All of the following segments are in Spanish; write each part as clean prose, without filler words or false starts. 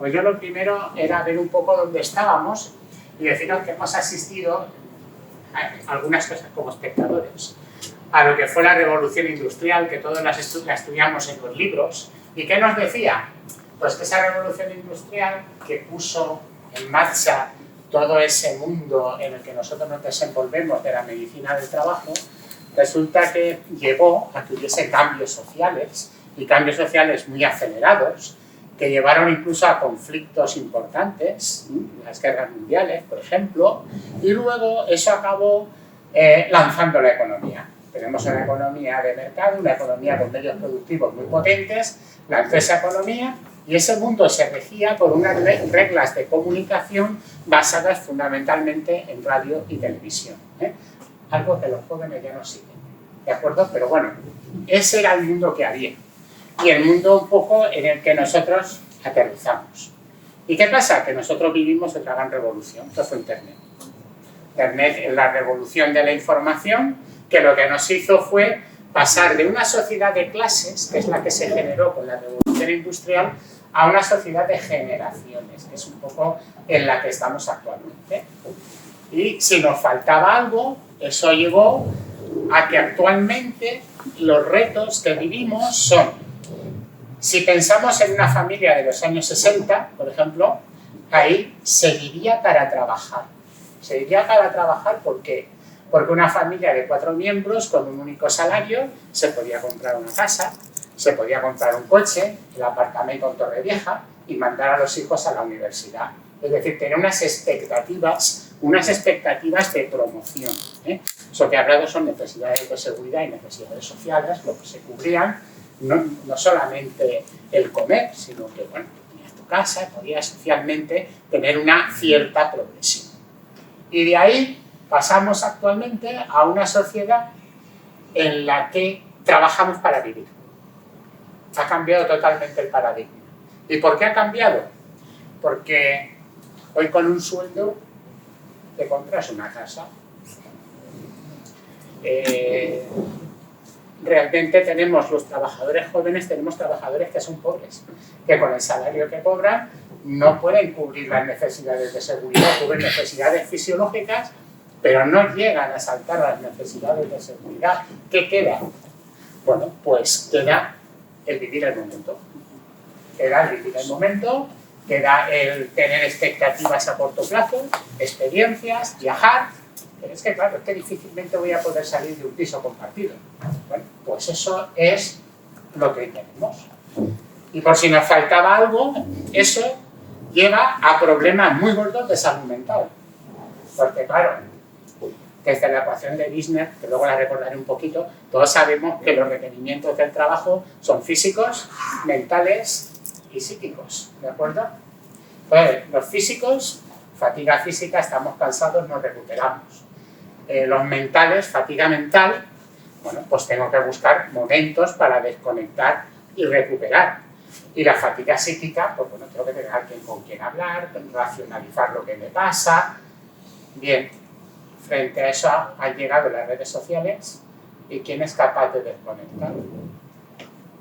Pues yo lo primero era ver un poco dónde estábamos y deciros que hemos asistido a algunas cosas como espectadores a lo que fue la revolución industrial, que todos la estudiamos en los libros. ¿Y qué nos decía? Pues que esa revolución industrial que puso en marcha todo ese mundo en el que nosotros nos desenvolvemos de la medicina del trabajo, resulta que llevó a que hubiese cambios sociales, y cambios sociales muy acelerados, que llevaron incluso a conflictos importantes, las guerras mundiales, por ejemplo, y luego eso acabó lanzando la economía. Tenemos una economía de mercado, una economía con medios productivos muy potentes, lanzó esa economía y ese mundo se regía por unas reglas de comunicación basadas fundamentalmente en radio y televisión. Algo que los jóvenes ya no siguen, ¿de acuerdo? Pero bueno, ese era el mundo que había y el mundo un poco en el que nosotros aterrizamos. ¿Y qué pasa? Que nosotros vivimos otra gran revolución, que fue Internet. Internet es la revolución de la información, que lo que nos hizo fue pasar de una sociedad de clases, que es la que se generó con la revolución industrial, a una sociedad de generaciones, que es un poco en la que estamos actualmente. Y si nos faltaba algo, eso llevó a que actualmente los retos que vivimos son, si pensamos en una familia de los años 60, por ejemplo, ahí se vivía para trabajar. Se vivía para trabajar, ¿por qué? Porque una familia de 4 miembros con un único salario se podía comprar una casa, se podía comprar un coche, el apartamento en Torrevieja y mandar a los hijos a la universidad. Es decir, tener unas expectativas de promoción. Eso que he hablado son necesidades de seguridad y necesidades sociales, lo que se cubrían, no solamente el comer, sino que, bueno, tenías tu casa, podías socialmente tener una cierta progresión. Y de ahí pasamos actualmente a una sociedad en la que trabajamos para vivir. Ha cambiado totalmente el paradigma. ¿Y por qué ha cambiado? Porque hoy con un sueldo te compras una casa. Realmente tenemos los trabajadores jóvenes, tenemos trabajadores que son pobres, que con el salario que cobran no pueden cubrir las necesidades de seguridad, cubren necesidades fisiológicas, pero no llegan a saltar las necesidades de seguridad. ¿Qué queda? Bueno, pues queda el vivir el momento. Queda el vivir el momento, queda el tener expectativas a corto plazo, experiencias, viajar. Pero es que, claro, es que difícilmente voy a poder salir de un piso compartido. Bueno, pues eso es lo que tenemos. Y por si nos faltaba algo, eso lleva a problemas muy gordos de salud mental. Porque, claro, desde la ecuación de Wissner, que luego la recordaré un poquito, todos sabemos que los requerimientos del trabajo son físicos, mentales y psíquicos, ¿de acuerdo? Pues los físicos, fatiga física, estamos cansados, nos recuperamos. Los mentales, fatiga mental, bueno, pues tengo que buscar momentos para desconectar y recuperar. Y la fatiga psíquica, pues bueno, tengo que tener alguien con quien hablar, racionalizar lo que me pasa. Bien, frente a eso han llegado las redes sociales y ¿quién es capaz de desconectar?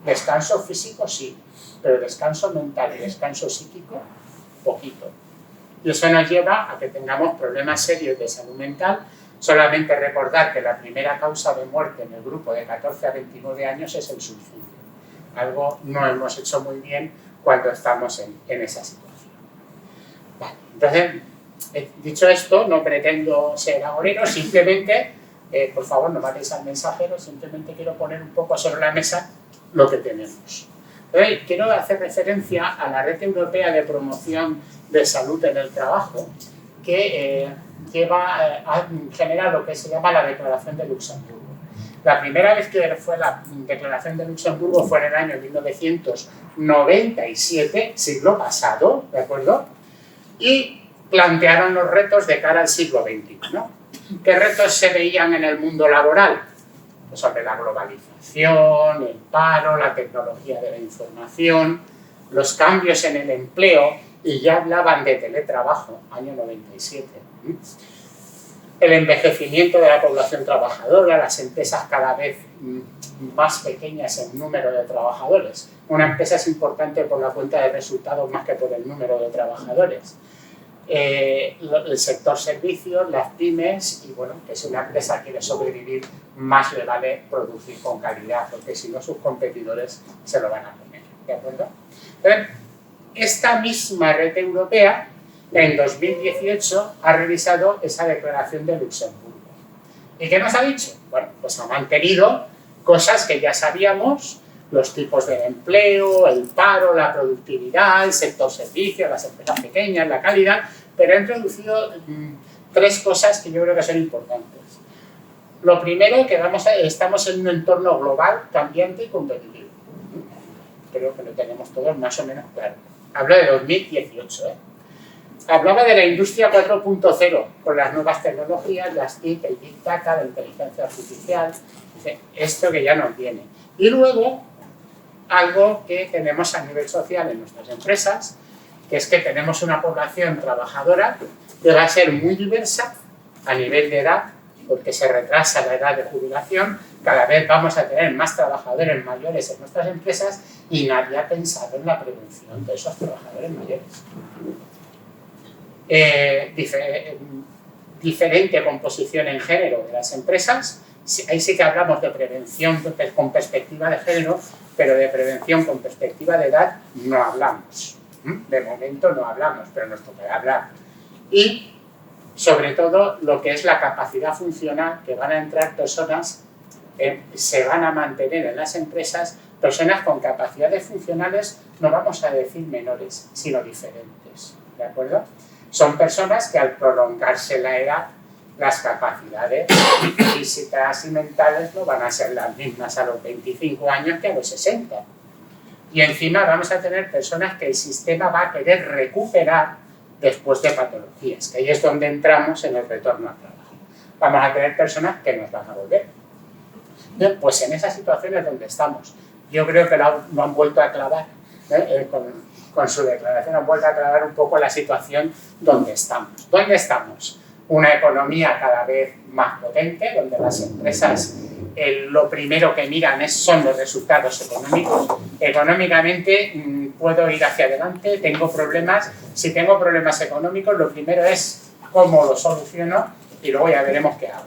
Descanso físico sí, pero descanso mental y descanso psíquico, poquito. Y eso nos lleva a que tengamos problemas serios de salud mental. Solamente recordar que la primera causa de muerte en el grupo de 14 a 29 años es el suicidio. Algo no hemos hecho muy bien cuando estamos en esa situación. Vale, entonces, dicho esto, no pretendo ser agorero, simplemente, por favor, no matéis al mensajero, simplemente quiero poner un poco sobre la mesa lo que tenemos. Quiero hacer referencia a la Red Europea de Promoción de Salud en el Trabajo, que genera lo que se llama la Declaración de Luxemburgo. La primera vez que fue la Declaración de Luxemburgo fue en el año 1997, siglo pasado, ¿de acuerdo? Y plantearon los retos de cara al siglo XXI, ¿no? ¿Qué retos se veían en el mundo laboral? Pues sobre la globalización, el paro, la tecnología de la información, los cambios en el empleo, y ya hablaban de teletrabajo, año 97. el envejecimiento de la población trabajadora, las empresas cada vez más pequeñas en número de trabajadores. Una empresa es importante por la cuenta de resultados más que por el número de trabajadores. El sector servicios, las pymes, y bueno, que si una empresa quiere sobrevivir, más le vale producir con calidad, porque si no sus competidores se lo van a comer, ¿de acuerdo? Entonces, esta misma red europea, en 2018, ha revisado esa declaración de Luxemburgo. ¿Y qué nos ha dicho? Bueno, pues ha mantenido cosas que ya sabíamos, los tipos de empleo, el paro, la productividad, el sector servicios, las empresas pequeñas, la calidad, pero ha introducido tres cosas que yo creo que son importantes. Lo primero, que estamos en un entorno global, cambiante y competitivo. Creo que lo tenemos todos más o menos claro. Hablo de 2018, ¿eh? Hablaba de la industria 4.0, con las nuevas tecnologías, las TIC, el Big Data, la inteligencia artificial, esto que ya nos viene. Y luego, algo que tenemos a nivel social en nuestras empresas, que es que tenemos una población trabajadora que va a ser muy diversa a nivel de edad, porque se retrasa la edad de jubilación, cada vez vamos a tener más trabajadores mayores en nuestras empresas y nadie ha pensado en la prevención de esos trabajadores mayores. Diferente composición en género de las empresas, ahí sí que hablamos de prevención con perspectiva de género, pero de prevención con perspectiva de edad no hablamos. De momento no hablamos, pero nos tocará hablar. Y sobre todo lo que es la capacidad funcional, que van a entrar personas, se van a mantener en las empresas, personas con capacidades funcionales, no vamos a decir menores, sino diferentes, ¿de acuerdo? Son personas que al prolongarse la edad, las capacidades físicas y mentales no van a ser las mismas a los 25 años que a los 60. Y encima vamos a tener personas que el sistema va a querer recuperar después de patologías, que ahí es donde entramos en el retorno al trabajo. Vamos a tener personas que nos van a volver. Bien, pues en esas situaciones donde estamos, yo creo que lo han vuelto a clavar, con su declaración han vuelto a clavar un poco la situación donde estamos. ¿Dónde estamos? Una economía cada vez más potente, donde las empresas lo primero que miran son los resultados económicos. Económicamente puedo ir hacia adelante, tengo problemas. Si tengo problemas económicos, lo primero es cómo lo soluciono y luego ya veremos qué hago.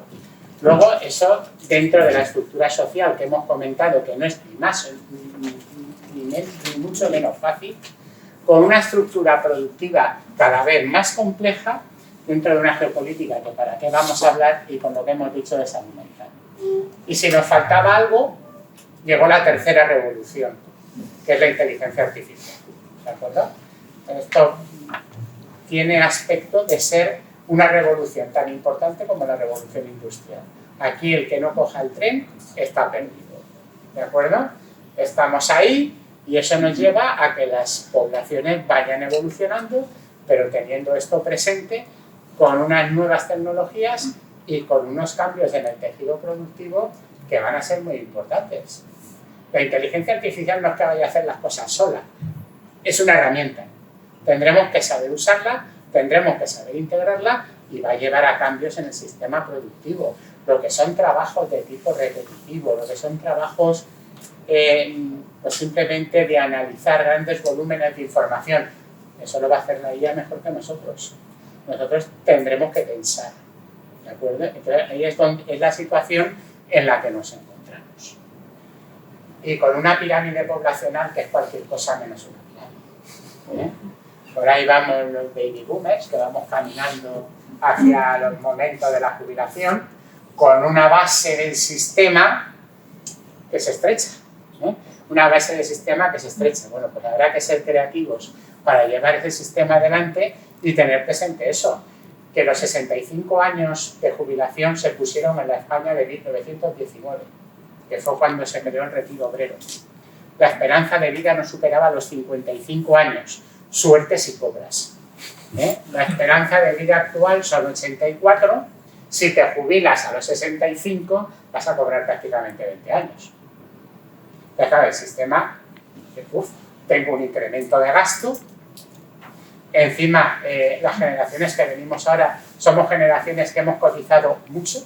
Luego, eso dentro de la estructura social que hemos comentado, que no es ni más ni mucho menos fácil, con una estructura productiva cada vez más compleja, dentro de una geopolítica que para qué vamos a hablar y con lo que hemos dicho de salud mental. Y si nos faltaba algo, llegó la tercera revolución, que es la inteligencia artificial. ¿De acuerdo? Esto tiene aspecto de ser una revolución tan importante como la revolución industrial. Aquí el que no coja el tren está perdido. ¿De acuerdo? Estamos ahí y eso nos lleva a que las poblaciones vayan evolucionando, pero teniendo esto presente, con unas nuevas tecnologías y con unos cambios en el tejido productivo que van a ser muy importantes. La inteligencia artificial no es que vaya a hacer las cosas sola, es una herramienta. Tendremos que saber usarla, tendremos que saber integrarla y va a llevar a cambios en el sistema productivo. Lo que son trabajos de tipo repetitivo, lo que son trabajos pues simplemente de analizar grandes volúmenes de información, eso lo va a hacer la IA mejor que nosotros. Nosotros tendremos que pensar, ¿de acuerdo? Entonces, ahí es la situación en la que nos encontramos. Y con una pirámide poblacional que es cualquier cosa menos una pirámide. Por ahí vamos los baby boomers, que vamos caminando hacia los momentos de la jubilación, con una base del sistema que se estrecha. Una base del sistema que se estrecha. Bueno, pues habrá que ser creativos para llevar ese sistema adelante y tener presente eso, que los 65 años de jubilación se pusieron en la España de 1919, que fue cuando se creó el retiro obrero. La esperanza de vida no superaba los 55 años, suerte si cobras. La esperanza de vida actual son 84, si te jubilas a los 65 vas a cobrar prácticamente 20 años. Deja el sistema, tengo un incremento de gasto. Encima, las generaciones que venimos ahora somos generaciones que hemos cotizado mucho,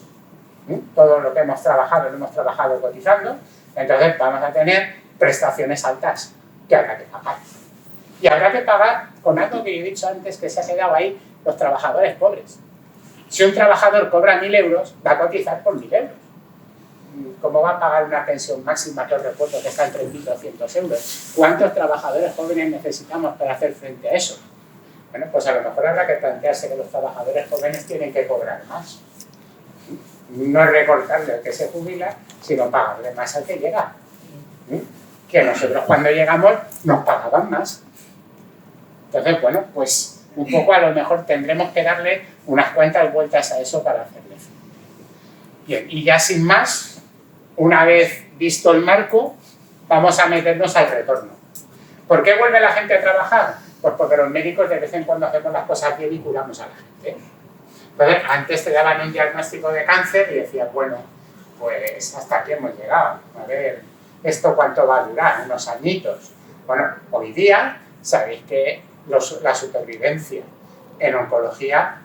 todo lo que hemos trabajado lo hemos trabajado cotizando, entonces vamos a tener prestaciones altas que habrá que pagar. Y habrá que pagar con algo que yo he dicho antes que se ha quedado ahí, los trabajadores pobres. Si un trabajador cobra 1.000 euros, va a cotizar por 1.000 euros. ¿Cómo va a pagar una pensión máxima que os recuerdo que está en 3.200 euros? ¿Cuántos trabajadores jóvenes necesitamos para hacer frente a eso? Bueno, pues a lo mejor habrá que plantearse que los trabajadores jóvenes tienen que cobrar más. No es recortarle al que se jubila, sino pagarle más al que llega. Que nosotros cuando llegamos nos pagaban más. Entonces, bueno, pues un poco a lo mejor tendremos que darle unas cuantas vueltas a eso para hacerle fin. Bien, y ya sin más, una vez visto el marco, vamos a meternos al retorno. ¿Por qué vuelve la gente a trabajar? Pues porque los médicos de vez en cuando hacemos las cosas bien y curamos a la gente. Entonces, antes te daban un diagnóstico de cáncer y decías, bueno, pues hasta aquí hemos llegado. A ver, ¿esto cuánto va a durar? Unos añitos. Bueno, hoy día sabéis que la supervivencia en oncología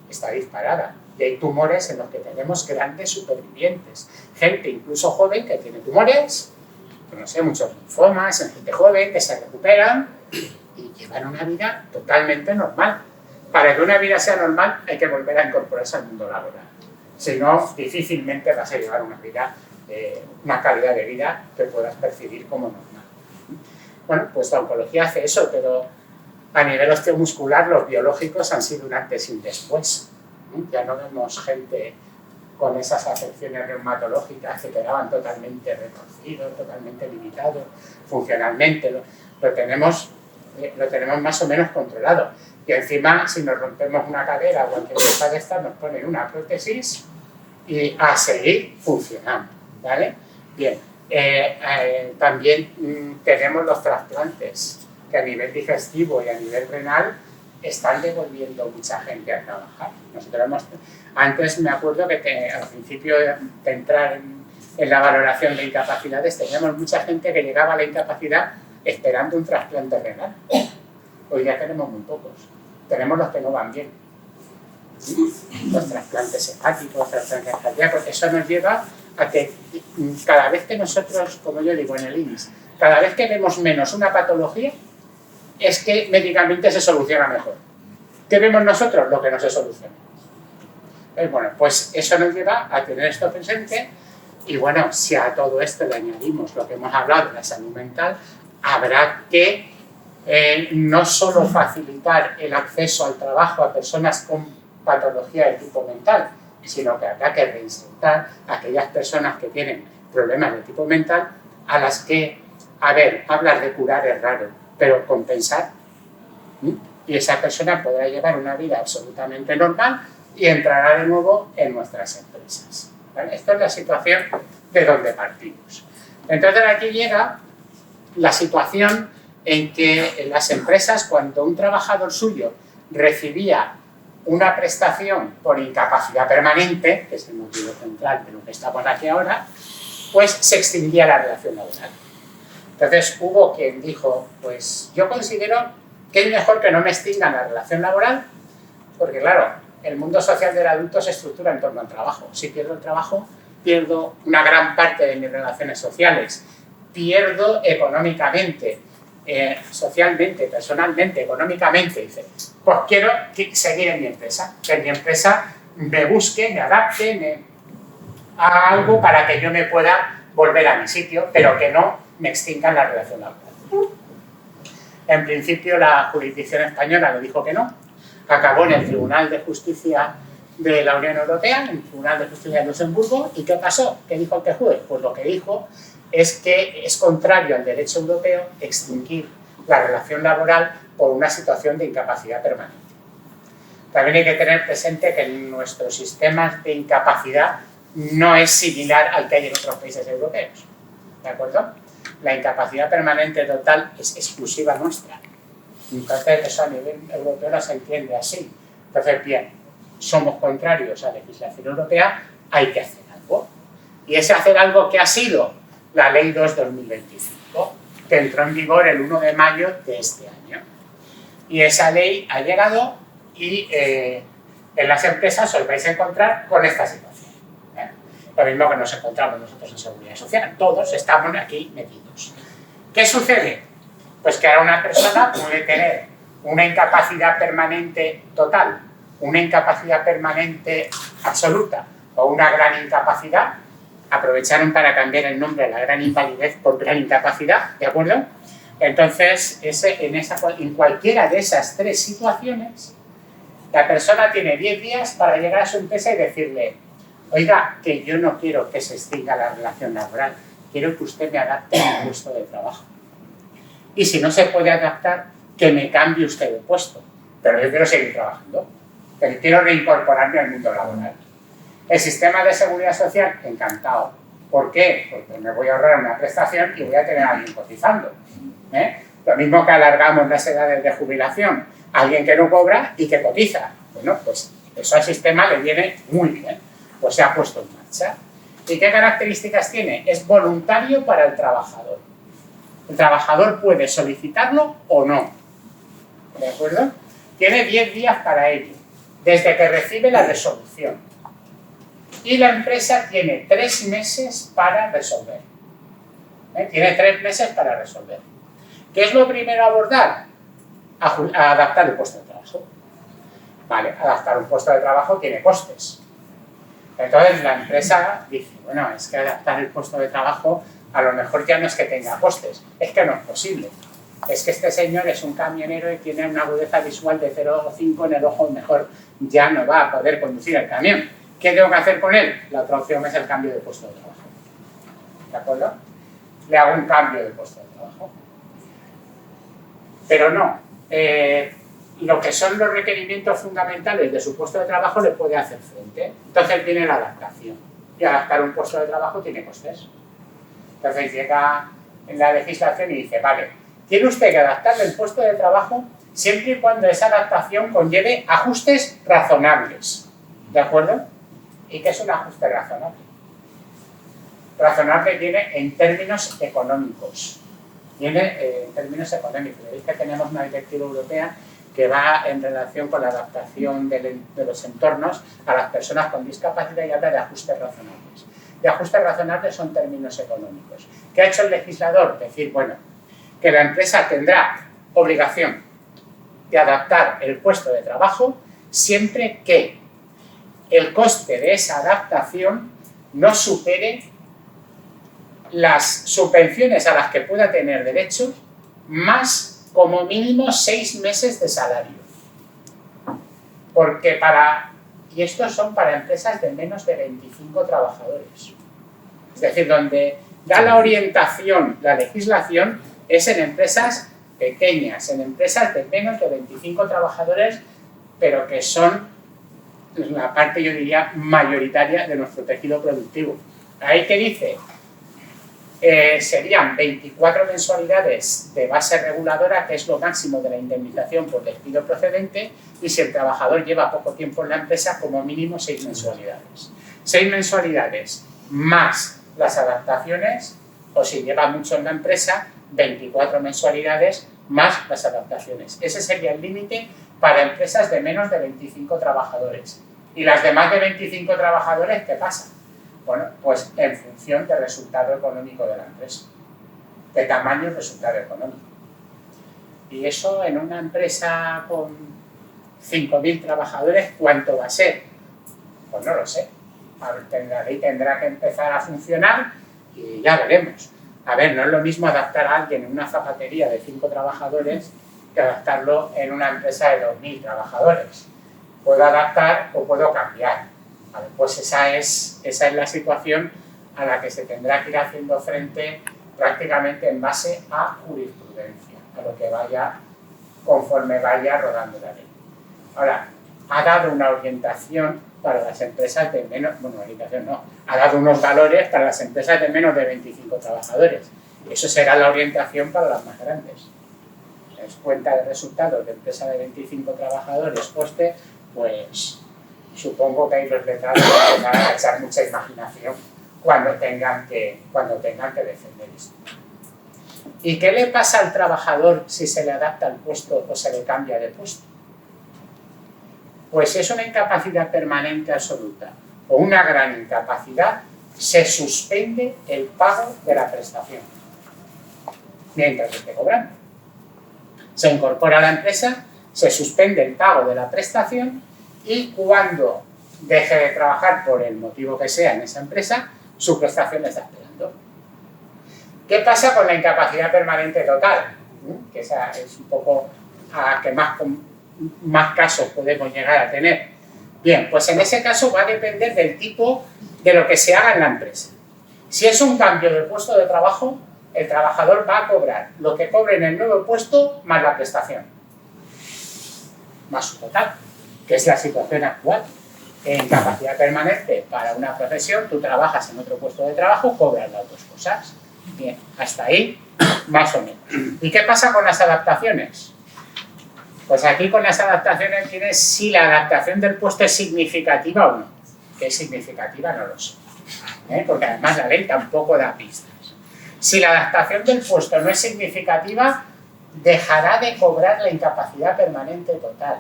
está disparada. Y hay tumores en los que tenemos grandes supervivientes. Gente incluso joven que tiene tumores, no sé, muchos linfomas, en gente joven que se recuperan y llevan una vida totalmente normal. Para que una vida sea normal hay que volver a incorporarse al mundo laboral. Si no, difícilmente vas a llevar una vida, una calidad de vida que puedas percibir como normal. Bueno, pues la oncología hace eso, pero a nivel osteomuscular los biológicos han sido un antes y un después. Ya no vemos gente con esas afecciones reumatológicas que quedaban totalmente retorcidos, totalmente limitados funcionalmente. Lo tenemos más o menos controlado. Y encima, si nos rompemos una cadera o cualquier cosa de esta, nos ponen una prótesis y a seguir funcionando, ¿vale? Bien, también tenemos los trasplantes, que a nivel digestivo y a nivel renal están devolviendo mucha gente a trabajar. Nosotros antes me acuerdo que al principio de entrar en la valoración de incapacidades teníamos mucha gente que llegaba a la incapacidad esperando un trasplante renal. Hoy ya tenemos muy pocos. Tenemos los que no van bien. Los trasplantes hepáticos, trasplantes cardíacos. Eso nos lleva a que cada vez que nosotros, como yo digo en el INS, cada vez que vemos menos una patología, es que médicamente se soluciona mejor. ¿Qué vemos nosotros? Lo que no se soluciona. Bueno, pues eso nos lleva a tener esto presente y bueno, si a todo esto le añadimos lo que hemos hablado de la salud mental, habrá que no solo facilitar el acceso al trabajo a personas con patología de tipo mental, sino que habrá que reinsertar a aquellas personas que tienen problemas de tipo mental a las que, a ver, hablar de curar es raro, pero compensar. Y esa persona podrá llevar una vida absolutamente normal y entrará de nuevo en nuestras empresas. ¿Vale? Esta es la situación de donde partimos. Entonces aquí llega la situación en que en las empresas, cuando un trabajador suyo recibía una prestación por incapacidad permanente, que es el motivo central de lo que estamos aquí ahora, pues se extinguía la relación laboral. Entonces hubo quien dijo, pues yo considero que es mejor que no me extingan la relación laboral, porque claro, el mundo social del adulto se estructura en torno al trabajo. Si pierdo el trabajo, pierdo una gran parte de mis relaciones sociales, pierdo económicamente, socialmente, personalmente, económicamente. Dice, pues quiero seguir en mi empresa, que mi empresa me busque, me adapte, me haga algo para que yo me pueda volver a mi sitio, pero que no me extingan la relación laboral. En principio la jurisdicción española le dijo que no, acabó en el Tribunal de Justicia de la Unión Europea, en el Tribunal de Justicia de Luxemburgo, ¿y qué pasó? ¿Qué dijo el juez? Pues lo que dijo es que es contrario al derecho europeo extinguir la relación laboral por una situación de incapacidad permanente. También hay que tener presente que nuestro sistema de incapacidad no es similar al que hay en otros países europeos, ¿de acuerdo? La incapacidad permanente total es exclusiva nuestra. Entonces, eso a nivel europeo no se entiende así. Entonces, bien, somos contrarios a la legislación europea, hay que hacer algo. Y ese hacer algo que ha sido la Ley 2/2025, que entró en vigor el 1 de mayo de este año. Y esa ley ha llegado y en las empresas os vais a encontrar con esta situación. Lo mismo que nos encontramos nosotros en Seguridad Social. Todos estamos aquí metidos. ¿Qué sucede? Pues que ahora una persona puede tener una incapacidad permanente total, una incapacidad permanente absoluta o una gran incapacidad. Aprovecharon para cambiar el nombre de la gran invalidez por gran incapacidad, ¿de acuerdo? Entonces, en cualquiera de esas tres situaciones, la persona tiene 10 días para llegar a su empresa y decirle: oiga, que yo no quiero que se extinga la relación laboral, quiero que usted me adapte a mi puesto de trabajo. Y si no se puede adaptar, que me cambie usted de puesto. Pero yo quiero seguir trabajando, pero quiero reincorporarme al mundo laboral. El sistema de seguridad social, encantado. ¿Por qué? Porque me voy a ahorrar una prestación y voy a tener a alguien cotizando. Lo mismo que alargamos las edades de jubilación. Alguien que no cobra y que cotiza. Bueno, pues eso al sistema le viene muy bien. Pues se ha puesto en marcha. ¿Y qué características tiene? Es voluntario para el trabajador. El trabajador puede solicitarlo o no. ¿De acuerdo? Tiene 10 días para ello, desde que recibe la resolución. Y la empresa tiene 3 meses para resolver. Tiene 3 meses para resolver. ¿Qué es lo primero a abordar? A adaptar el puesto de trabajo. Vale, adaptar un puesto de trabajo tiene costes. Entonces la empresa dice: bueno, es que adaptar el puesto de trabajo a lo mejor ya no es que tenga costes, es que no es posible. Es que este señor es un camionero y tiene una agudeza visual de 0,5 en el ojo, mejor ya no va a poder conducir el camión. ¿Qué tengo que hacer con él? La otra opción es el cambio de puesto de trabajo. ¿De acuerdo? Le hago un cambio de puesto de trabajo. Pero no. Lo que son los requerimientos fundamentales de su puesto de trabajo le puede hacer frente. Entonces viene la adaptación. Y adaptar un puesto de trabajo tiene costes. Entonces llega en la legislación y dice: vale, tiene usted que adaptarle el puesto de trabajo siempre y cuando esa adaptación conlleve ajustes razonables. ¿De acuerdo? ¿Y qué es un ajuste razonable? Razonable viene en términos económicos. Viene en términos económicos. Veis que tenemos una directiva europea que va en relación con la adaptación de los entornos a las personas con discapacidad y habla de ajustes razonables. De ajustes razonables son términos económicos. ¿Qué ha hecho el legislador? Decir, bueno, que la empresa tendrá obligación de adaptar el puesto de trabajo siempre que el coste de esa adaptación no supere las subvenciones a las que pueda tener derecho más como mínimo 6 meses de salario. Porque y estos son para empresas de menos de 25 trabajadores. Es decir, donde da la orientación, la legislación, es en empresas pequeñas, en empresas de menos de 25 trabajadores, pero que son la parte, yo diría, mayoritaria de nuestro tejido productivo. Ahí que dice, serían 24 mensualidades de base reguladora, que es lo máximo de la indemnización por despido procedente, y si el trabajador lleva poco tiempo en la empresa, como mínimo 6 mensualidades. 6 mensualidades más las adaptaciones, o si lleva mucho en la empresa, 24 mensualidades más las adaptaciones. Ese sería el límite para empresas de menos de 25 trabajadores. ¿Y las de más de 25 trabajadores qué pasa? Bueno, pues en función del resultado económico de la empresa, de tamaño y resultado económico. Y eso en una empresa con 5.000 trabajadores, ¿cuánto va a ser? Pues no lo sé. La ley tendrá que empezar a funcionar y ya veremos. A ver, no es lo mismo adaptar a alguien en una zapatería de 5 trabajadores que adaptarlo en una empresa de 2.000 trabajadores. Puedo adaptar o puedo cambiar. Vale, pues esa es la situación a la que se tendrá que ir haciendo frente prácticamente en base a jurisprudencia, a lo que vaya conforme vaya rodando la ley. Ahora, ha dado una orientación para las empresas de menos, bueno, orientación no, ha dado unos valores para las empresas de menos de 25 trabajadores. Eso será la orientación para las más grandes. Es cuenta de resultados de empresa de 25 trabajadores, coste, pues supongo que ahí los letrados van a echar mucha imaginación cuando tengan que defender esto. ¿Y qué le pasa al trabajador si se le adapta el puesto o se le cambia de puesto? Pues si es una incapacidad permanente absoluta o una gran incapacidad, se suspende el pago de la prestación mientras esté cobrando. Se incorpora a la empresa, se suspende el pago de la prestación y cuando deje de trabajar por el motivo que sea en esa empresa, su prestación le está esperando. ¿Qué pasa con la incapacidad permanente total? Que esa es un poco a que más casos podemos llegar a tener. Bien, pues en ese caso va a depender del tipo de lo que se haga en la empresa. Si es un cambio de puesto de trabajo, el trabajador va a cobrar lo que cobre en el nuevo puesto más la prestación, más su total, que es la situación actual. En capacidad permanente para una profesión, tú trabajas en otro puesto de trabajo, cobras las dos cosas. Bien, hasta ahí, más o menos. ¿Y qué pasa con las adaptaciones? Pues aquí con las adaptaciones tienes si la adaptación del puesto es significativa o no. ¿Qué es significativa? No lo sé. Porque además la ley tampoco da pistas. Si la adaptación del puesto no es significativa, dejará de cobrar la incapacidad permanente total.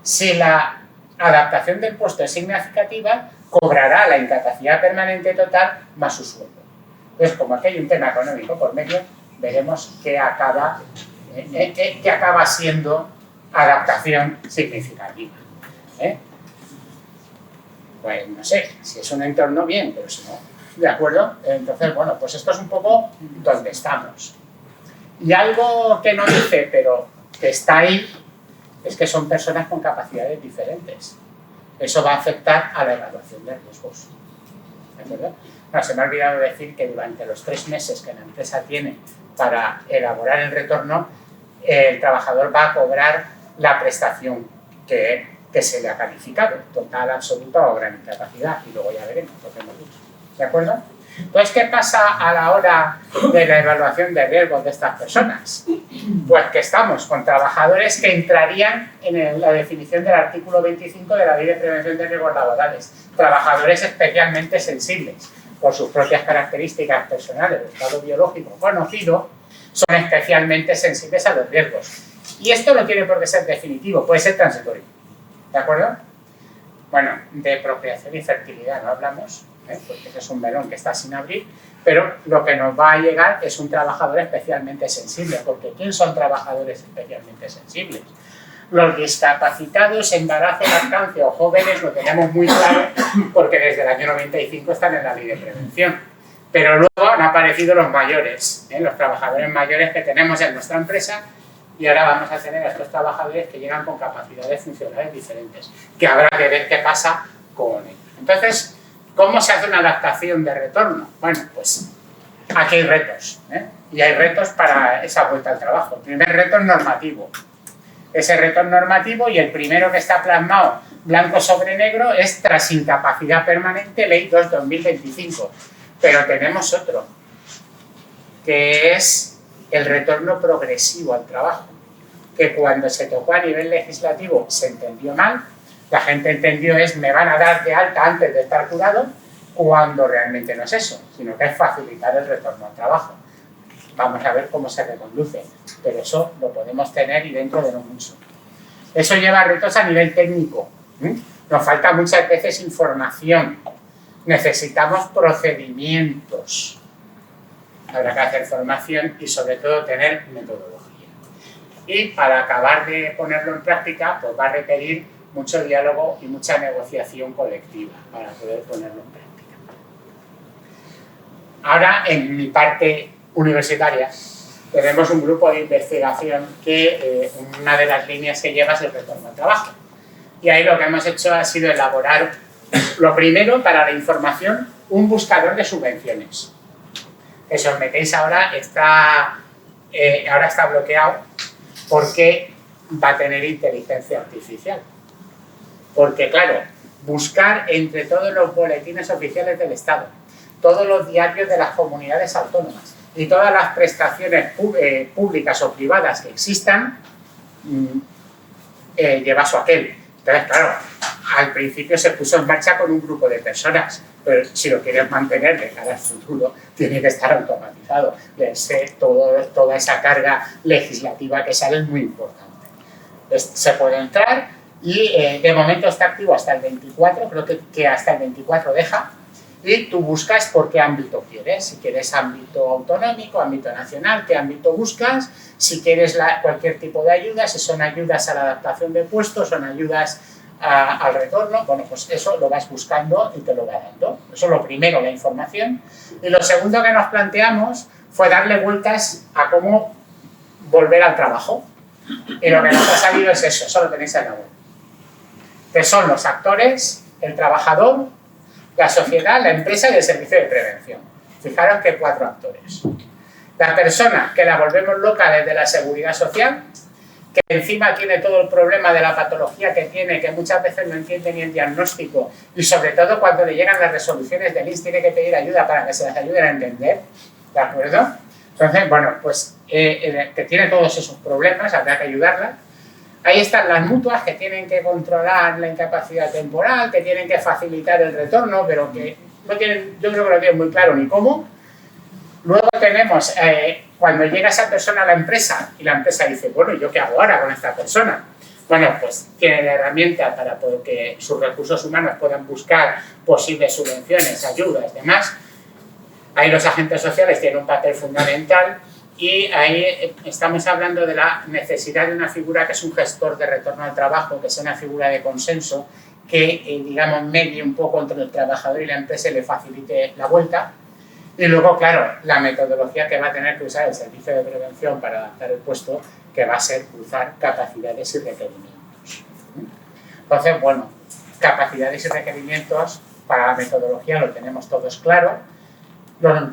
Si la adaptación del puesto es significativa, cobrará la incapacidad permanente total más su sueldo. Entonces, como aquí hay un tema económico por medio, veremos qué acaba siendo adaptación significativa. Pues no sé, si es un entorno bien, pero si no, ¿de acuerdo? Entonces, bueno, pues esto es un poco donde estamos. Y algo que no dice, pero que está ahí, es que son personas con capacidades diferentes. Eso va a afectar a la evaluación de riesgos. ¿De acuerdo? No, se me ha olvidado decir que durante los 3 meses que la empresa tiene para elaborar el retorno, el trabajador va a cobrar la prestación que se le ha calificado, total, absoluta o gran incapacidad, y luego ya veremos lo que hemos dicho. ¿De acuerdo? Entonces, ¿qué pasa a la hora de la evaluación de riesgos de estas personas? Pues que estamos con trabajadores que entrarían en la definición del artículo 25 de la Ley de Prevención de Riesgos Laborales. Trabajadores especialmente sensibles, por sus propias características personales, el estado biológico conocido, son especialmente sensibles a los riesgos. Y esto no tiene por qué ser definitivo, puede ser transitorio. ¿De acuerdo? Bueno, de procreación y fertilidad no hablamos, porque ese es un melón que está sin abrir, pero lo que nos va a llegar es un trabajador especialmente sensible, porque ¿quién son trabajadores especialmente sensibles? Los discapacitados, embarazo, lactancia o jóvenes lo tenemos muy claro porque desde el año 95 están en la ley de prevención. Pero luego han aparecido los mayores, los trabajadores mayores que tenemos en nuestra empresa, y ahora vamos a tener a estos trabajadores que llegan con capacidades funcionales diferentes, que habrá que ver qué pasa con ellos. Entonces, ¿cómo se hace una adaptación de retorno? Bueno, pues aquí hay retos, y hay retos para esa vuelta al trabajo. El primer reto es normativo. Ese reto normativo, y el primero que está plasmado blanco sobre negro, es tras incapacidad permanente, Ley 2/2025. Pero tenemos otro, que es el retorno progresivo al trabajo, que cuando se tocó a nivel legislativo se entendió mal. La gente entendió es me van a dar de alta antes de estar curado, cuando realmente no es eso, sino que es facilitar el retorno al trabajo. Vamos a ver cómo se reconduce, pero eso lo podemos tener y dentro de no mucho. Eso lleva retos a nivel técnico. Nos falta muchas veces información. Necesitamos procedimientos. Habrá que hacer formación y sobre todo tener metodología. Y para acabar de ponerlo en práctica, pues va a requerir mucho diálogo y mucha negociación colectiva para poder ponerlo en práctica. Ahora, en mi parte universitaria, tenemos un grupo de investigación que una de las líneas que lleva es el retorno al trabajo. Y ahí lo que hemos hecho ha sido elaborar, lo primero, para la información, un buscador de subvenciones. Que si os metéis ahora está bloqueado porque va a tener inteligencia artificial. Porque, claro, buscar entre todos los boletines oficiales del Estado, todos los diarios de las comunidades autónomas y todas las prestaciones públicas o privadas que existan, lleva su aquel. Entonces, claro, al principio se puso en marcha con un grupo de personas, pero si lo quieres mantener de cara al futuro, tiene que estar automatizado. Toda esa carga legislativa que sale es muy importante. Se puede entrar y de momento está activo hasta el 24, creo que hasta el 24 deja, y tú buscas por qué ámbito quieres, si quieres ámbito autonómico, ámbito nacional, qué ámbito buscas, si quieres cualquier tipo de ayuda, si son ayudas a la adaptación de puestos, son ayudas al retorno, bueno, pues eso lo vas buscando y te lo va dando. Eso es lo primero, la información. Y lo segundo que nos planteamos fue darle vueltas a cómo volver al trabajo. Y lo que nos ha salido es eso lo tenéis en la web. Que son los actores, el trabajador, la sociedad, la empresa y el servicio de prevención. Fijaros que 4 actores. La persona, que la volvemos loca desde la seguridad social, que encima tiene todo el problema de la patología que tiene, que muchas veces no entiende ni el diagnóstico, y sobre todo cuando le llegan las resoluciones del INS tiene que pedir ayuda para que se las ayuden a entender, ¿de acuerdo? Entonces, bueno, pues que tiene todos esos problemas, habrá que ayudarla. Ahí están las mutuas que tienen que controlar la incapacidad temporal, que tienen que facilitar el retorno, pero que no tienen, yo creo que no tienen muy claro ni cómo. Luego tenemos, cuando llega esa persona a la empresa y la empresa dice, bueno, ¿yo qué hago ahora con esta persona? Bueno, pues tiene la herramienta para que sus recursos humanos puedan buscar posibles subvenciones, ayudas, demás. Ahí los agentes sociales tienen un papel fundamental. Y ahí estamos hablando de la necesidad de una figura que es un gestor de retorno al trabajo, que sea una figura de consenso que, digamos, medie un poco entre el trabajador y la empresa y le facilite la vuelta. Y luego, claro, la metodología que va a tener que usar el servicio de prevención para adaptar el puesto, que va a ser cruzar capacidades y requerimientos. Entonces, bueno, capacidades y requerimientos para la metodología lo tenemos todos claro. Los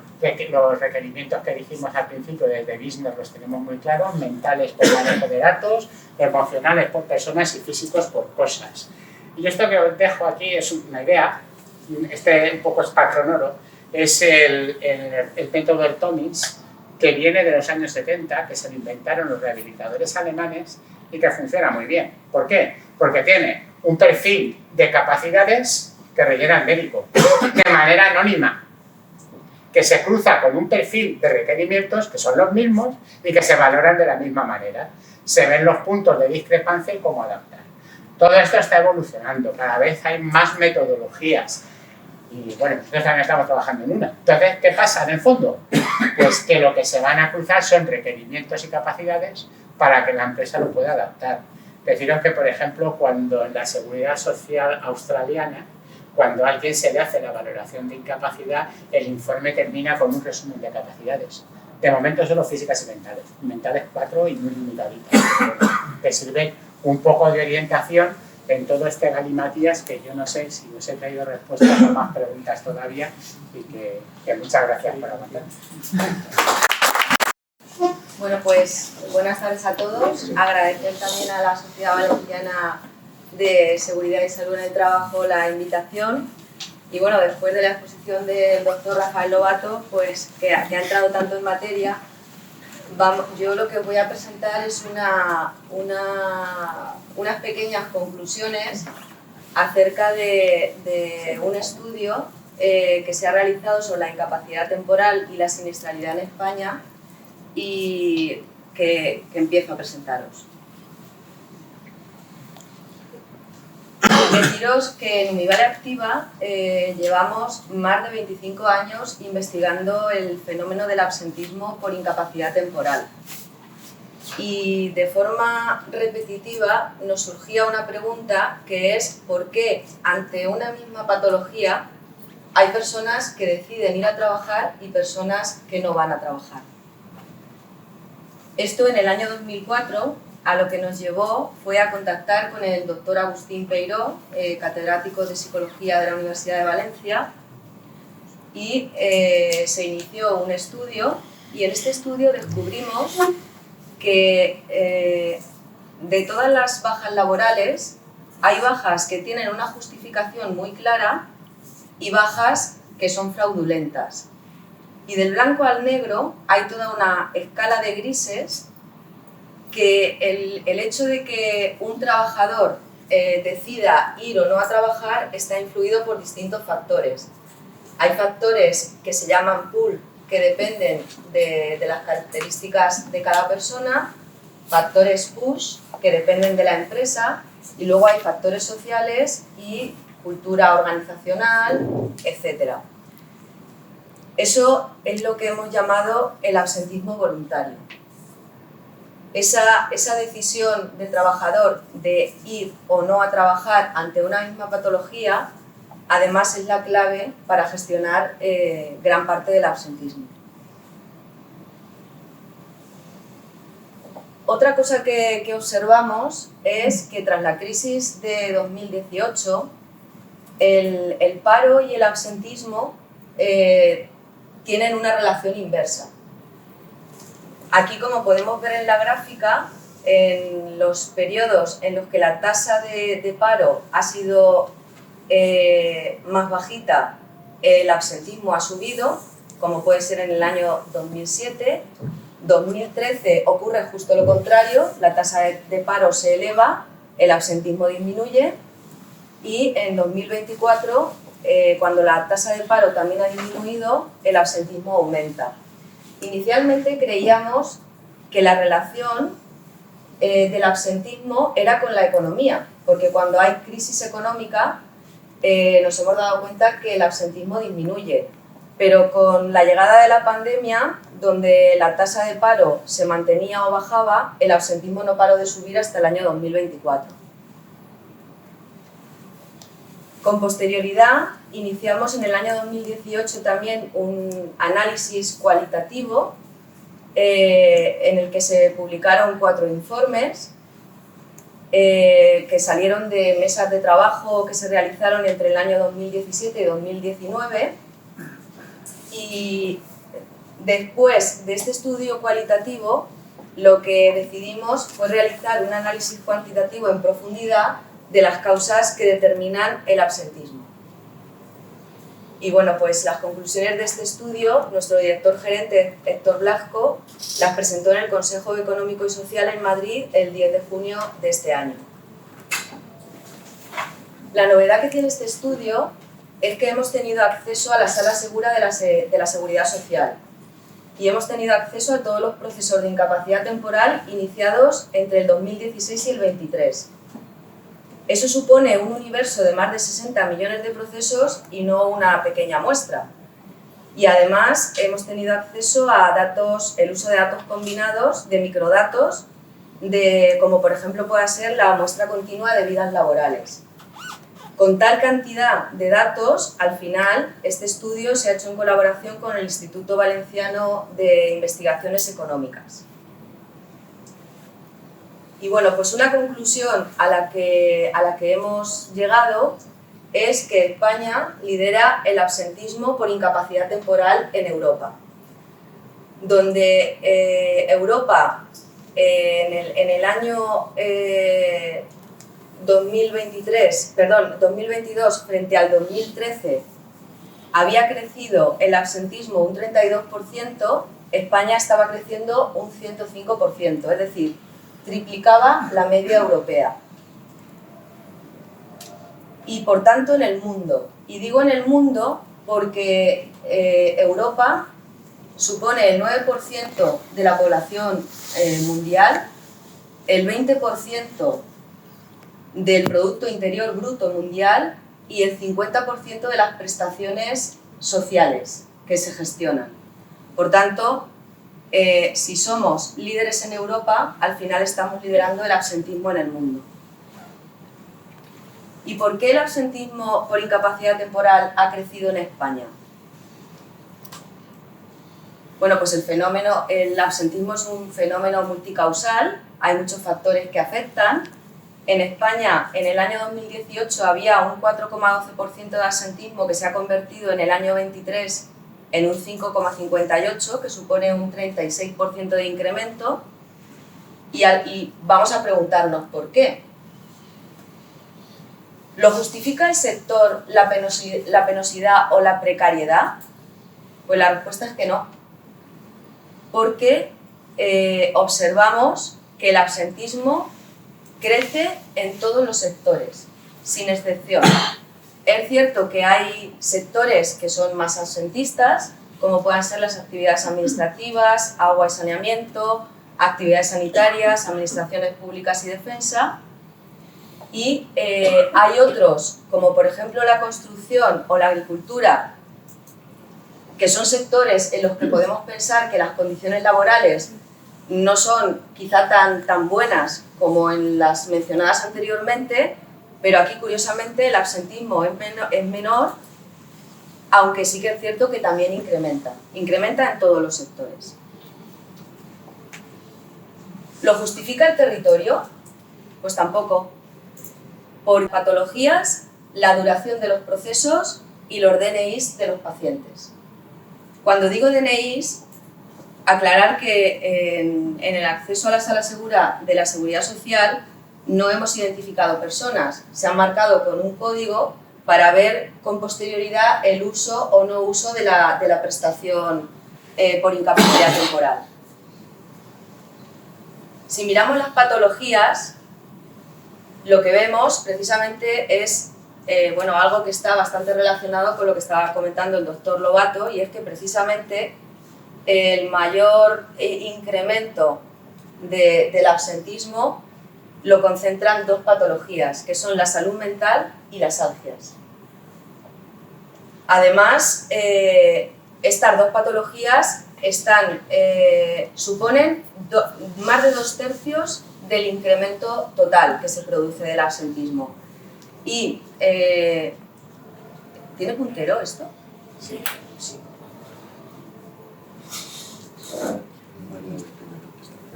requerimientos que dijimos al principio desde business los tenemos muy claros, mentales por manejo de datos, emocionales por personas y físicos por cosas. Y esto que os dejo aquí es una idea, un poco es patronoro, es el método del TOMIS, que viene de los años 70, que se lo inventaron los rehabilitadores alemanes y que funciona muy bien. ¿Por qué? Porque tiene un perfil de capacidades que rellena el médico de manera anónima, que se cruza con un perfil de requerimientos que son los mismos y que se valoran de la misma manera. Se ven los puntos de discrepancia y cómo adaptar. Todo esto está evolucionando, cada vez hay más metodologías y bueno, nosotros también estamos trabajando en una. Entonces, ¿qué pasa en el fondo? Pues que lo que se van a cruzar son requerimientos y capacidades para que la empresa lo pueda adaptar. Deciros que, por ejemplo, cuando en la Seguridad Social australiana, cuando a alguien se le hace la valoración de incapacidad, el informe termina con un resumen de capacidades. De momento solo físicas y mentales. Mentales 4 y muy limitaditas. Que sirven un poco de orientación en todo este galimatías que yo no sé si os he traído respuestas a más preguntas todavía y que muchas gracias por aguantar. Bueno, pues buenas tardes a todos. Agradecer también a la Sociedad Valenciana de Seguridad y Salud en el Trabajo la invitación. Y bueno, después de la exposición del doctor Rafael Lobato, pues que ha entrado tanto en materia, yo lo que voy a presentar es unas pequeñas conclusiones acerca de un estudio que se ha realizado sobre la incapacidad temporal y la siniestralidad en España y que empiezo a presentaros. Deciros que en Univale Activa llevamos más de 25 años investigando el fenómeno del absentismo por incapacidad temporal. Y de forma repetitiva nos surgía una pregunta que es ¿por qué ante una misma patología hay personas que deciden ir a trabajar y personas que no van a trabajar? Esto en el año 2004 a lo que nos llevó fue a contactar con el doctor Agustín Peiró, catedrático de Psicología de la Universidad de Valencia, y se inició un estudio, y en este estudio descubrimos que de todas las bajas laborales hay bajas que tienen una justificación muy clara y bajas que son fraudulentas. Y del blanco al negro hay toda una escala de grises que el hecho de que un trabajador decida ir o no a trabajar está influido por distintos factores. Hay factores que se llaman pull, que dependen de las características de cada persona, factores push, que dependen de la empresa, Y luego hay factores sociales y cultura organizacional, etc. Eso es lo que hemos llamado el absentismo voluntario. Esa decisión del trabajador de ir o no a trabajar ante una misma patología, además es la clave para gestionar gran parte del absentismo. Otra cosa que observamos es que tras la crisis de 2018, el paro y el absentismo tienen una relación inversa. Aquí, como podemos ver en la gráfica, en los periodos en los que la tasa de paro ha sido más bajita, el absentismo ha subido, como puede ser en el año 2007. 2013 ocurre justo lo contrario, la tasa de paro se eleva, el absentismo disminuye, y en 2024, cuando la tasa de paro también ha disminuido, el absentismo aumenta. Inicialmente creíamos que la relación del absentismo era con la economía, porque cuando hay crisis económica nos hemos dado cuenta que el absentismo disminuye, pero con la llegada de la pandemia, donde la tasa de paro se mantenía o bajaba, el absentismo no paró de subir hasta el año 2024. Con posterioridad, iniciamos en el año 2018 también un análisis cualitativo en el que se publicaron 4 informes que salieron de mesas de trabajo que se realizaron entre el año 2017 y 2019. Y después de este estudio cualitativo, lo que decidimos fue realizar un análisis cuantitativo en profundidad de las causas que determinan el absentismo. Y bueno, pues las conclusiones de este estudio, nuestro director gerente Héctor Blasco las presentó en el Consejo Económico y Social en Madrid el 10 de junio de este año. La novedad que tiene este estudio es que hemos tenido acceso a la sala segura de la Seguridad Social y hemos tenido acceso a todos los procesos de incapacidad temporal iniciados entre el 2016 y el 2023. Eso supone un universo de más de 60 millones de procesos y no una pequeña muestra. Y además hemos tenido acceso a datos, el uso de datos combinados, de microdatos, como por ejemplo pueda ser la muestra continua de vidas laborales. Con tal cantidad de datos, al final, este estudio se ha hecho en colaboración con el Instituto Valenciano de Investigaciones Económicas. Y bueno, pues una conclusión a la que hemos llegado es que España lidera el absentismo por incapacidad temporal en Europa, donde Europa en el año 2022 frente al 2013 había crecido el absentismo un 32%, España estaba creciendo un 105%, es decir, triplicaba la media europea. Y por tanto en el mundo. Y digo en el mundo porque Europa supone el 9% de la población mundial, el 20% del Producto Interior Bruto mundial y el 50% de las prestaciones sociales que se gestionan. Por tanto, si somos líderes en Europa, al final estamos liderando el absentismo en el mundo. ¿Y por qué el absentismo por incapacidad temporal ha crecido en España? Bueno, pues el absentismo es un fenómeno multicausal, hay muchos factores que afectan. En España, en el año 2018, había un 4,12% de absentismo que se ha convertido en el año 23 en un 5,58%, que supone un 36% de incremento. Y vamos a preguntarnos por qué. ¿Lo justifica el sector la penosidad o la precariedad? Pues la respuesta es que no. Porque observamos que el absentismo crece en todos los sectores, sin excepción. Es cierto que hay sectores que son más absentistas, como puedan ser las actividades administrativas, agua y saneamiento, actividades sanitarias, administraciones públicas y defensa, Y hay otros, como por ejemplo la construcción o la agricultura, que son sectores en los que podemos pensar que las condiciones laborales no son quizá tan buenas como en las mencionadas anteriormente, pero aquí curiosamente el absentismo es menor, aunque sí que es cierto que también incrementa en todos los sectores. ¿Lo justifica el territorio? Pues tampoco. Por patologías, la duración de los procesos y los DNIs de los pacientes. Cuando digo DNIs, aclarar que en el acceso a la sala segura de la Seguridad Social no hemos identificado personas, se han marcado con un código para ver con posterioridad el uso o no uso de la prestación por incapacidad temporal. Si miramos las patologías, lo que vemos precisamente es algo que está bastante relacionado con lo que estaba comentando el doctor Lobato, y es que precisamente el mayor incremento del absentismo lo concentran dos patologías, que son la salud mental y las algias. Además, estas dos patologías suponen más de 2/3 del incremento total que se produce del absentismo. Y, ¿tiene puntero esto? Sí, sí.